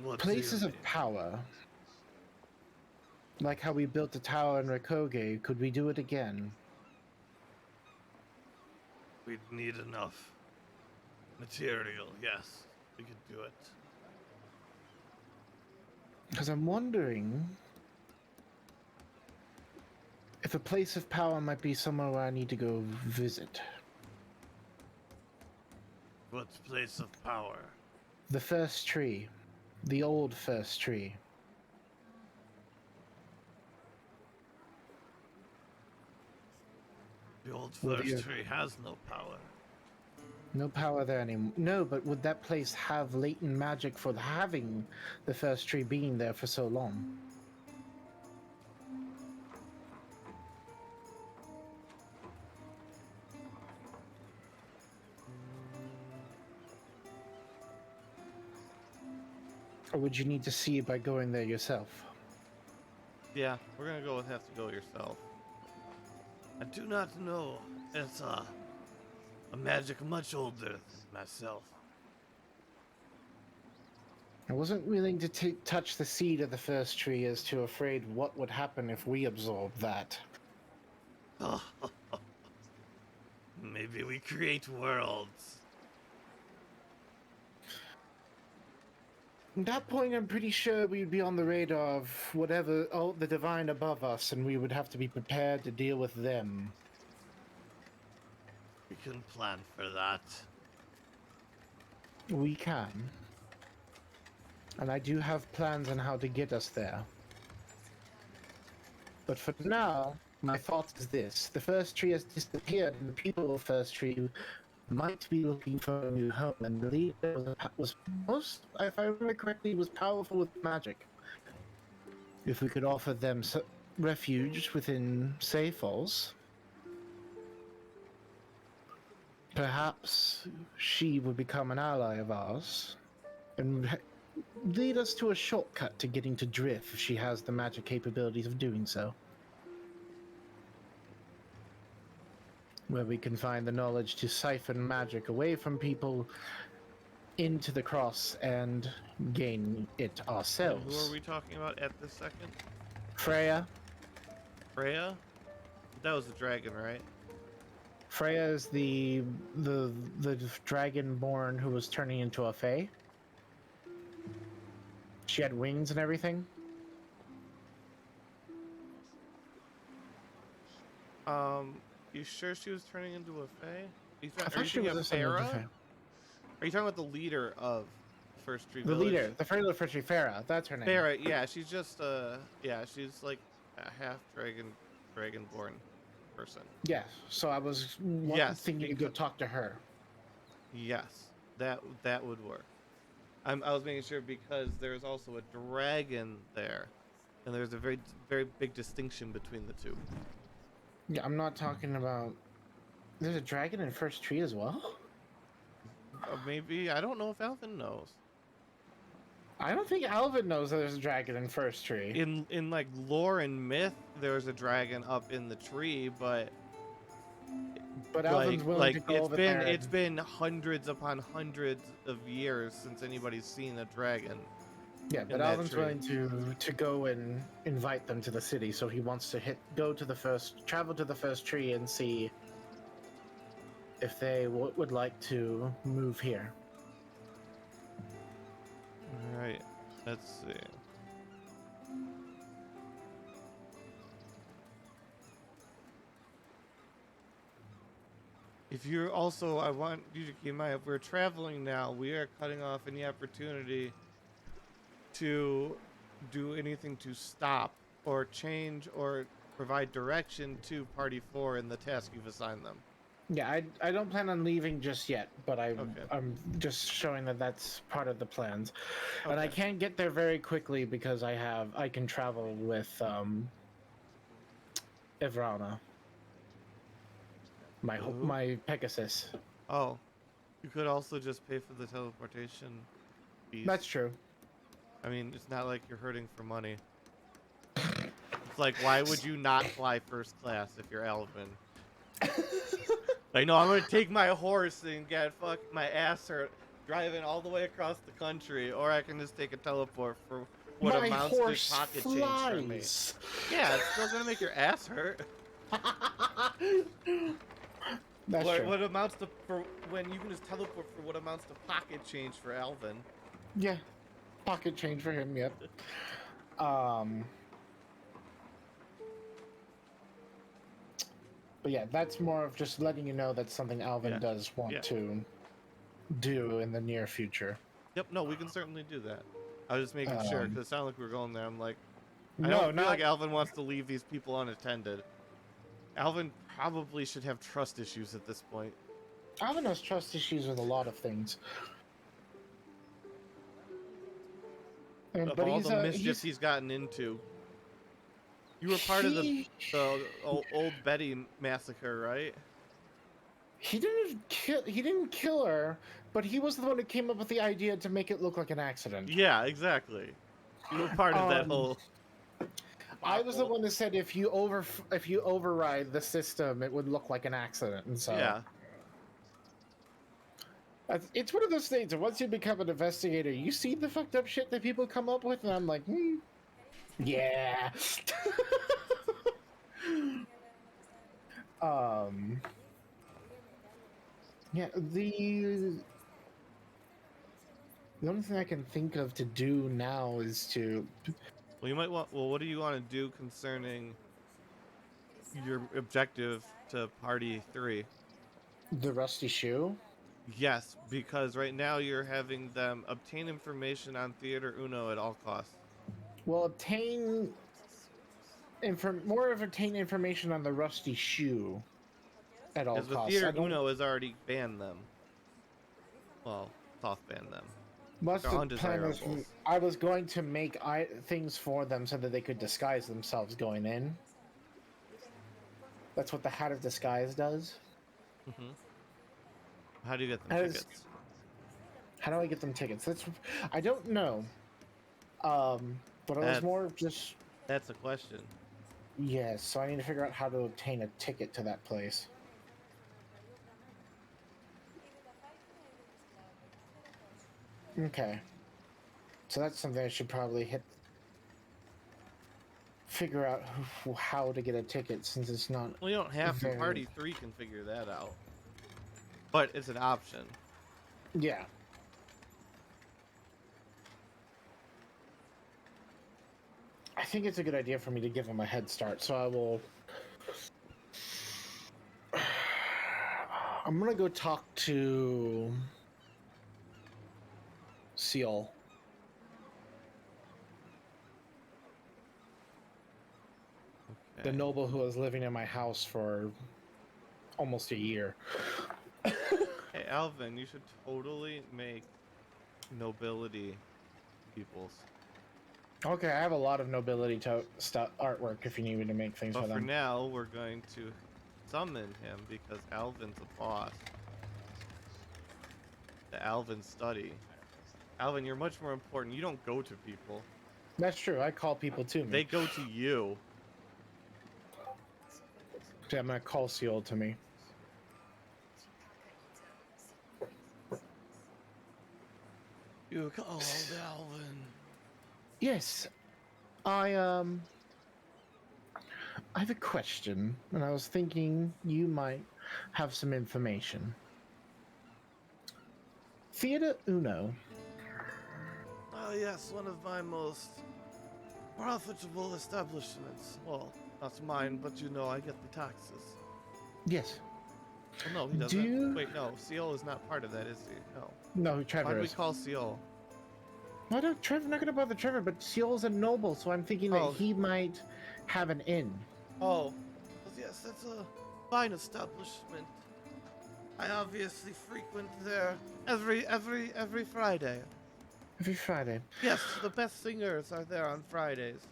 What Places do you of power. Like how we built a tower in Rakoge, could we do it again? We'd need enough material, yes. We could do it. Because I'm wondering if a place of power might be somewhere where I need to go visit. What place of power? The first tree. The old first tree. The old Well, first you- tree has no power. No power there anymore. No, but would that place have latent magic for having the first tree being there for so long? Or would you need to see it by going there yourself? Yeah, we're gonna go with have to go yourself. I do not know. It's a magic much older than myself. I wasn't willing to touch the seed of the first tree as to afraid what would happen if we absorbed that. Maybe we create worlds. At that point, I'm pretty sure we'd be on the radar of whatever, the divine above us, and we would have to be prepared to deal with them. We can plan for that. We can. And I do have plans on how to get us there. But for now, my thought is this. The first tree has disappeared, and the people of the first tree might be looking for a new home, and the leader was most, if I remember correctly, was powerful with magic. If we could offer them refuge within Sayfalls, perhaps she would become an ally of ours, and lead us to a shortcut to getting to Drift if she has the magic capabilities of doing so. Where we can find the knowledge to siphon magic away from people into the cross and gain it And ourselves. who are we talking about at this second? Freya. Freya? That was the dragon, right? Freya is the Dragonborn who was turning into a fae. She had wings and everything. You sure she was turning into a fae? I thought she was a Farah? fae. Are you talking about the leader of First Tree The Village? leader, the Freya Firstly, Farah. That's her name. Farah, yeah, she's just yeah, she's like a half dragonborn person. Yes. So I was Yes, thinking to go talk to her. Yes, that would work. I was making sure because there's also a dragon there, and there's a very big distinction between the two. Yeah, I'm not talking about. There's a dragon in First Tree as well. Maybe I don't know if Alvin knows. I don't think Alvin knows that there's a dragon in First Tree. In like lore and myth, there's a dragon up in the tree, but Alvin's willing to go over there. It's been hundreds upon hundreds of years since anybody's seen a dragon. Yeah, but Alvin's willing to go and invite them to the city, so he wants to travel to the first tree and see if they would like to move here. All right, let's see. If you're also, I want you to keep in mind, if we're traveling now, we are cutting off any opportunity to do anything to stop or change or provide direction to Party 4 in the task you've assigned them. Yeah, I don't plan on leaving just yet, but Okay. I'm just showing that that's part of the plans. Okay. And I can't get there very quickly because I can travel with Evrana. My Pegasus. Oh, you could also just pay for the teleportation fees. That's true. I mean, it's not like you're hurting for money. It's like, why would you not fly first class if you're Alvin? I know I'm gonna take my horse and get my ass hurt driving all the way across the country, or I can just take a teleport for what my amounts horse to pocket flies. change for me. Yeah, it's still gonna make your ass hurt. That's true. What amounts to for when you can just teleport for what amounts to pocket change for Alvin. Yeah, pocket change for him. Yep. But yeah, that's more of just letting you know that's something Alvin does want to do in the near future. Yep. No, we can certainly do that. I was just making sure because it sounded like we were going there. I'm like, I No, don't feel not like Alvin wants to leave these people unattended. Alvin probably should have trust issues at this point. Alvin has trust issues with a lot of things. Of all the mischief he's gotten into. You were part of the old Betty massacre, right? He didn't kill her, but he was the one who came up with the idea to make it look like an accident. Yeah, exactly. You were part of that whole. I was the one that said if you override the system, it would look like an accident, and so Yeah. It's one of those things. And once you become an investigator, you see the fucked up shit that people come up with, and I'm like, yeah. Yeah. The only thing I can think of to do now is to. Well, you might want. Well, what do you want to do concerning your objective to Party 3? The Rusty Shoe? Yes, because right now you're having them obtain information on Theater Uno at all costs. Well, obtain information on the Rusty Shoe at all Because costs. the Theater Uno has already banned them. Well, soft banned them. Most They're of the plan was undesirables. I was going to make things for them so that they could disguise themselves going in. That's what the Hat of Disguise does. Mm-hmm. How do you get them tickets? How do I get them tickets? I don't know. But it was That's more just that's a question. yes. So I need to figure out how to obtain a ticket to that place. Okay. So that's something I should probably figure out how to get a ticket since it's not Well, you don't have to. very. Party 3 can figure that out. But it's an option. Yeah. I think it's a good idea for me to give him a head start, so I will. I'm gonna go talk to Seal. The Okay. noble who was living in my house for almost a year. Hey, Alvin, you should totally make nobility peoples. Okay, I have a lot of nobility artwork if you need me to make things But for for them. now, we're going to summon him because Alvin's a boss. The Alvin study. Alvin, you're much more important. You don't go to people. That's true. I call people to me. They go to you. Yeah, I'm gonna call Seal to me. You called Alvin. Yes, I have a question, and I was thinking you might have some information. Theater Uno. Oh yes, one of my most profitable establishments. Well, not mine, but you know I get the taxes. Yes. Oh, no, he doesn't. Do- Wait, no, Seal is not part of that, is he? No. No, Why Trevor do we is. call Seal? I don't. Trevor, not gonna bother Trevor, but Seal's a noble, so I'm thinking that Oh. he might have an inn. Oh, yes, it's a fine establishment. I obviously frequent there every Friday. Every Friday. Yes, the best singers are there on Fridays.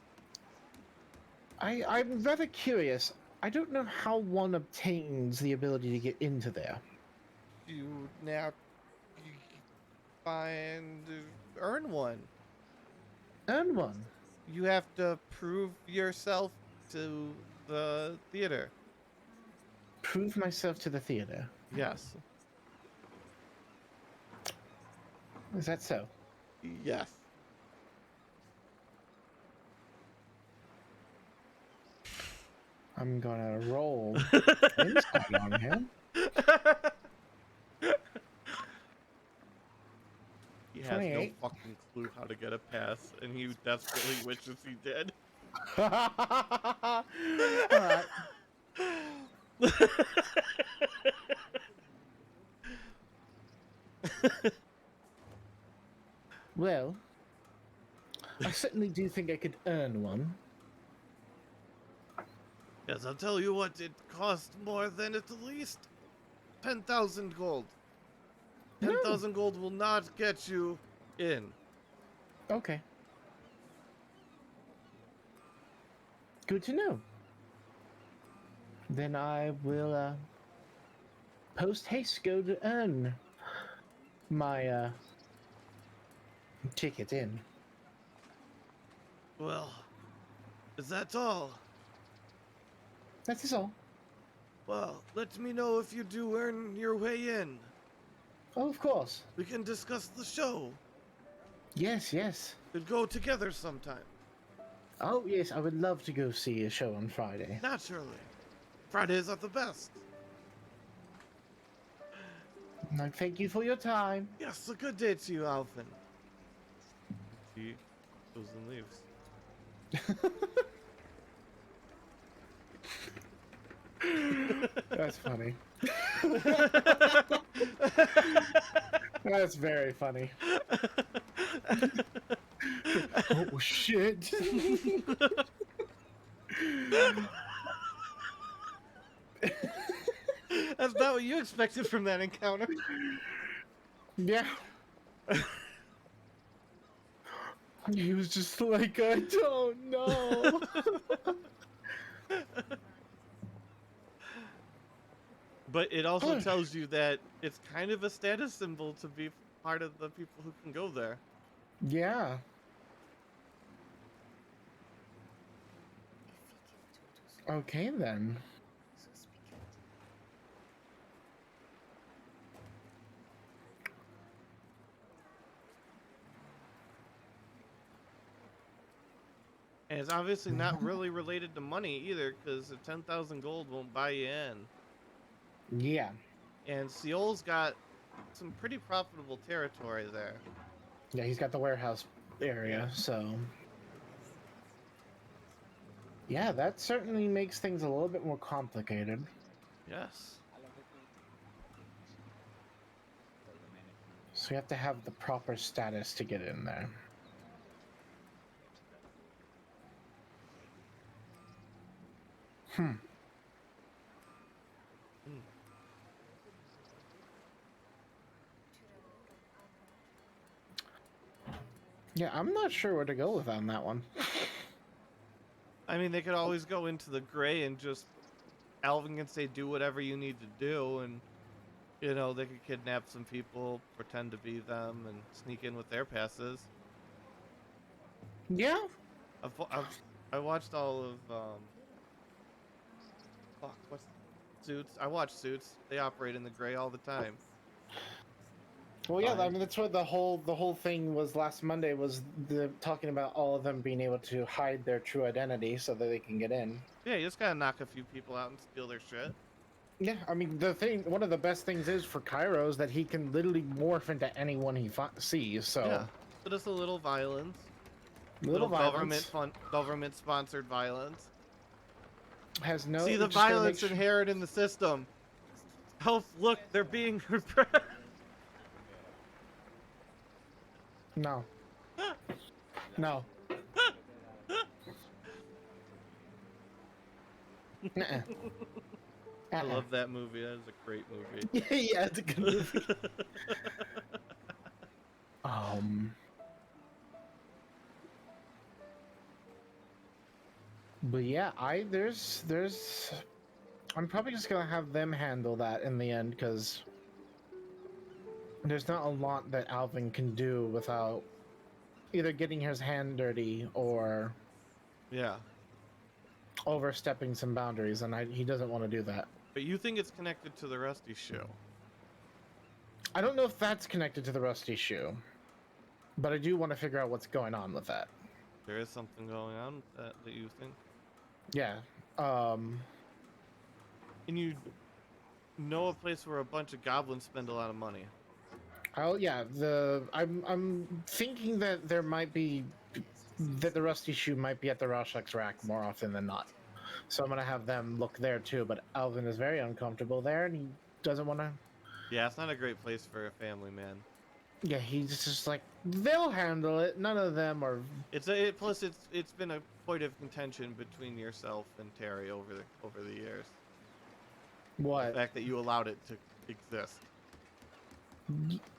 I'm rather curious. I don't know how one obtains the ability to get into there. You now earn one. Earn one. You have to prove yourself to the theater. Prove myself to the theater. Yes. Is that so? Yes. I'm gonna roll insight on him. He has no 28. fucking clue how to get a pass, and he desperately wishes he did. Alright. Well, I certainly do think I could earn one. Yes, I'll tell you what, it cost more than at least 10,000 gold. No. 10,000 gold will not get you in. Okay. Good to know. Then I will, post haste go to earn my, ticket in. Well, is that all? That is all. Well, let me know if you do earn your way in. Oh, of course. We can discuss the show. Yes, yes. We'd go together sometime. Oh, yes, I would love to go see a show on Friday. Naturally. Fridays are the best. And thank you for your time. Yes, a good day to you, Alvin. He goes and leaves. That's funny. That's very funny. Oh, shit. That's not what you expected from that encounter. Yeah. He was just like, I don't know. But it also tells you that it's kind of a status symbol to be part of the people who can go there. Yeah. Okay then. And it's obviously not really related to money either, because the 10,000 gold won't buy you in. Yeah. And Seol's got some pretty profitable territory there. Yeah, he's got the warehouse area, so. Yeah, that certainly makes things a little bit more complicated. Yes. So you have to have the proper status to get in there. Yeah, I'm not sure where to go with on that one. I mean, they could always go into the gray and just Alvin can say do whatever you need to do, and you know they could kidnap some people, pretend to be them, and sneak in with their passes. Yeah. I watched all of fuck, what's Suits? I watch Suits. They operate in the gray all the time. Well, yeah, I mean that's what the whole thing was last Monday, was the talking about all of them being able to hide their true identity so that they can get in. Yeah, you just gotta knock a few people out and steal their shit. Yeah, I mean one of the best things is for Cairo is that he can literally morph into anyone he sees. So yeah, but it's a little violence. little violence government sponsored violence. has no. See the just gotta violence make inherent in the system. Help! Look, they're being repressed. No. No. Nuh-uh. I love that movie. That is a great movie. Yeah, it's a good movie. But yeah, I'm probably just gonna have them handle that in the end, because there's not a lot that Alvin can do without either getting his hand dirty or Yeah. overstepping some boundaries, and he doesn't want to do that. But you think it's connected to the Rusty shoe? I don't know if that's connected to the Rusty shoe, but I do want to figure out what's going on with that. There is something going on that you think? Yeah. And you know a place where a bunch of goblins spend a lot of money. Oh yeah, I'm thinking that there might be that the Rusty shoe might be at the Rorschach's rack more often than not. So I'm gonna have them look there too. But Alvin is very uncomfortable there, and he doesn't want to. Yeah, it's not a great place for a family man. Yeah, he's just like, they'll handle it. None of them are. Plus it's been a point of contention between yourself and Terry over the years. What? The fact that you allowed it to exist.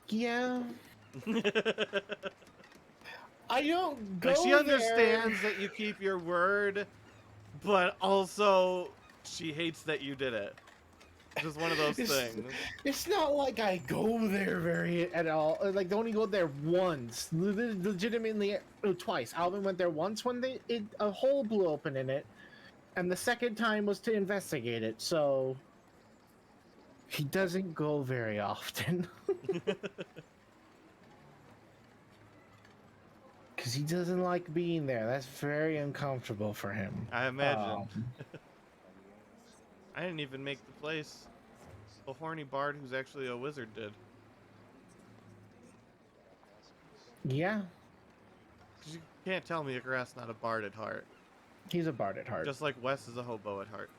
Yeah. I don't go Like, she there. understands that you keep your word, but also she hates that you did it. It's just one of those things. It's not like I go there very at all. Like, they only go there once. Legitimately, twice. Alvin went there once when a hole blew open in it, and the second time was to investigate it. So he doesn't go very often. Because he doesn't like being there. That's very uncomfortable for him. I imagine. I didn't even make the place. The horny bard who's actually a wizard did. Yeah. 'Cause you can't tell me Icarus not a bard at heart. He's a bard at heart. Just like Wes is a hobo at heart.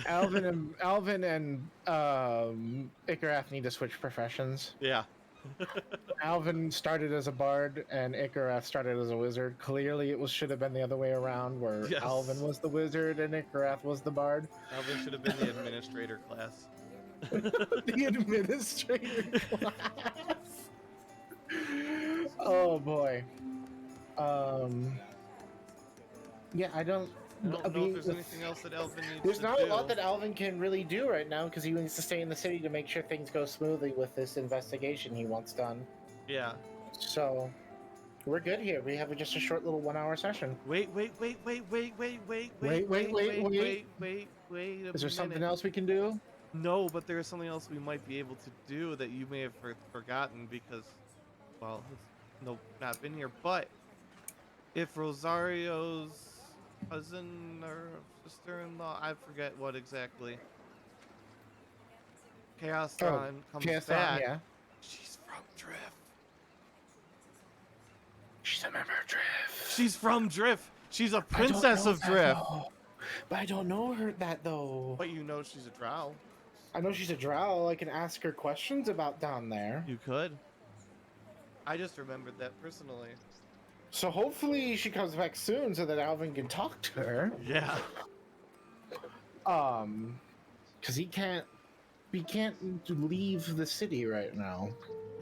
Alvin and Ikarath need to switch professions. Yeah. Alvin started as a bard and Ikarath started as a wizard. Clearly it should have been the other way around, where Yes. Alvin was the wizard and Ikarath was the bard. Alvin should have been the administrator class. The administrator class. Oh boy. Yeah, I don't know if there's anything else that Alvin needs There's to not do. a lot that Alvin can really do right now, because he needs to stay in the city to make sure things go smoothly with this investigation he wants done. Yeah. So we're good here. We have just a short little 1 hour session. Wait a Is there something minute. else we can do? No, but there's something else we might be able to do that you may have forgotten because, well, it's not been here. But if Rosario's cousin or sister-in-law, I forget what exactly, Chaos Oh, Dawn comes Chaos Dawn, back, yeah. she's from Drift. She's a member of Drift. She's from Drift. She's a I don't princess know of that, Drift. though. But I don't know that though. But you know she's a drow. I know she's a drow. I can ask her questions about down there. You could. I just remembered that personally. So hopefully she comes back soon so that Alvin can talk to her. Yeah. Because we can't leave the city right now.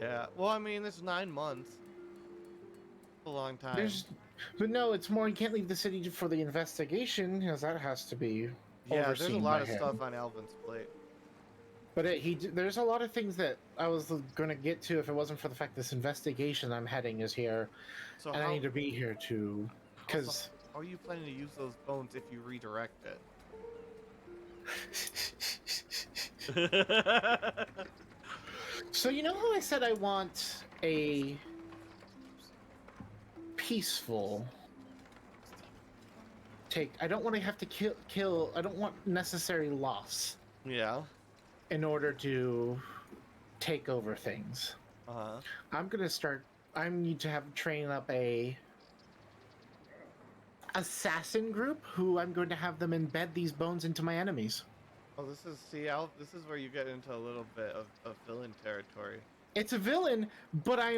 Yeah. Well, I mean, it's 9 months. A long time. But no, it's more. You can't leave the city for the investigation, because that has to be. Yeah, there's a overseen lot by of him. stuff on Alvin's plate. But there's a lot of things that I was going to get to if it wasn't for the fact this investigation I'm heading is here, So and I need to be here too. Because how are you planning to use those bones if you redirect it? so you know how I said I want a peaceful take. I don't want to have to kill. I don't want necessary loss Yeah. in order to take over things. Uh-huh. I need to train up a assassin group who I'm going to have them embed these bones into my enemies. Oh, this is where you get into a little bit of villain territory. It's a villain, but I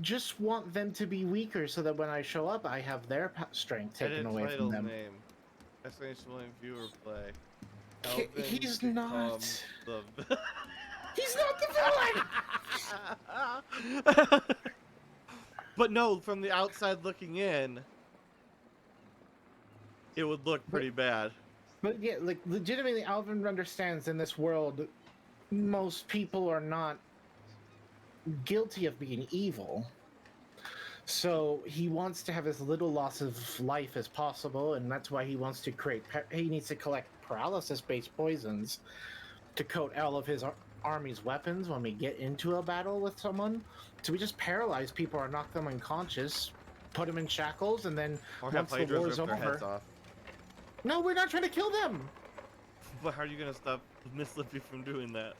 just want them to be weaker so that when I show up, I have their strength taken away from them. Name. Exclamation point viewer play. He's not. The... He's not the villain! But no, from the outside looking in, it would look pretty bad. But yeah, like legitimately, Alvin understands in this world, most people are not guilty of being evil. So he wants to have as little loss of life as possible, and that's why he wants to he needs to collect paralysis-based poisons to coat all of his army's weapons when we get into a battle with someone. So we just paralyze people or knock them unconscious, put them in shackles, and then Or have once the war's Hydras rip their heads over... off. No, we're not trying to kill them! But how are you gonna stop Miss Lippy from doing that?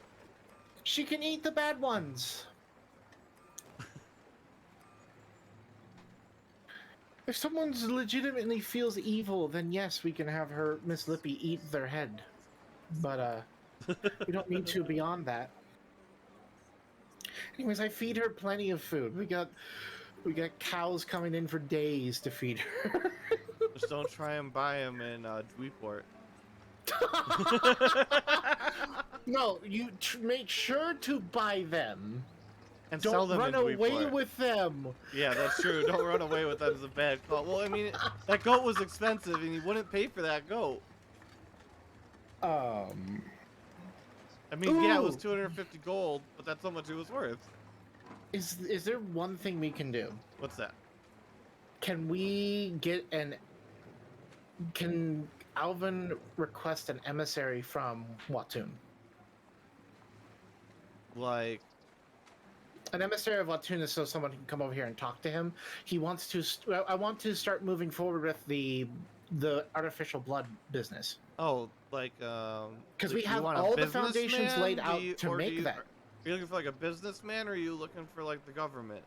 She can eat the bad ones! If someone's legitimately feels evil, then yes, we can have her, Miss Lippy, eat their head. But, we don't need to beyond that. Anyways, I feed her plenty of food. We got cows coming in for days to feed her. Just don't try and buy them in Dweeport. No, you make sure to buy them. And sell Don't them run in away Dweeport. with them. Yeah, that's true. Don't run away with them is a bad call. Well, I mean, that goat was expensive, and you wouldn't pay for that goat. I mean, yeah, it was Ooh. 250 gold, but that's how much it was worth. Is there one thing we can do? What's that? Can we get Can Alvin request an emissary from Watun? Like, An emissary of Watun is so someone can come over here and talk to him. He wants to. I want to start moving forward with the artificial blood business. oh, like, Because we you have want a all the foundations businessman? laid out Or to make that. Are you looking for like a businessman, or are you looking for like the government?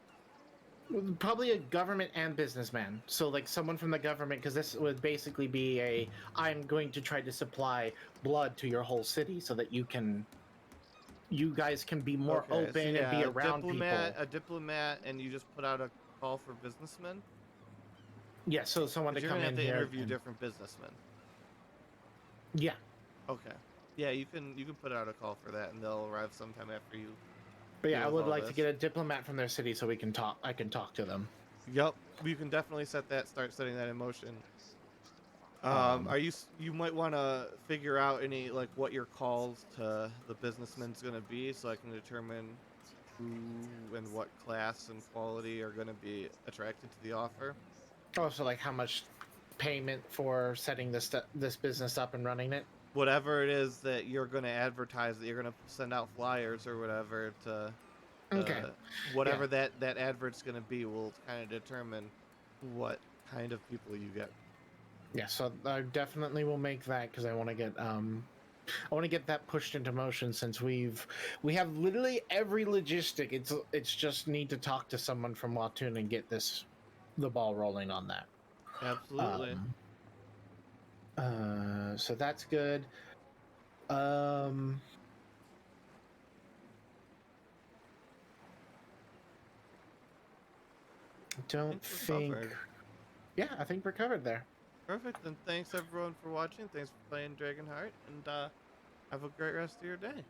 Probably a government and businessman. So like someone from the government, because this would basically be I'm going to try to supply blood to your whole city so that you guys can be more Okay, so open yeah, and be around people. A diplomat, and you just put out a call for businessmen. Yeah, so someone to You're come gonna in have to here. interview and- different businessmen. Yeah, Okay. Yeah, you can put out a call for that, and they'll arrive sometime after you. but yeah, I with would all like to this. get a diplomat from their city so we can talk. I can talk to them. Yep, you can definitely start setting that in motion. Um, You might want to figure out any like what your calls to the businessman's gonna be, so I can determine who and what class and quality are going to be attracted to the offer. Oh, so like how much payment for setting this business up and running it? Whatever it is that you're going to advertise, that you're going to send out flyers or whatever to Okay. whatever that advert's going to be will kind of determine what kind of people you get. Yeah, so I definitely will make that because I want to get that pushed into motion since we have literally every logistic. It's just need to talk to someone from Latoon and get the ball rolling on that. Absolutely. So that's good. Don't think. Covered. Yeah, I think we're covered there. Perfect. And thanks everyone for watching. Thanks for playing Dragonheart, and have a great rest of your day.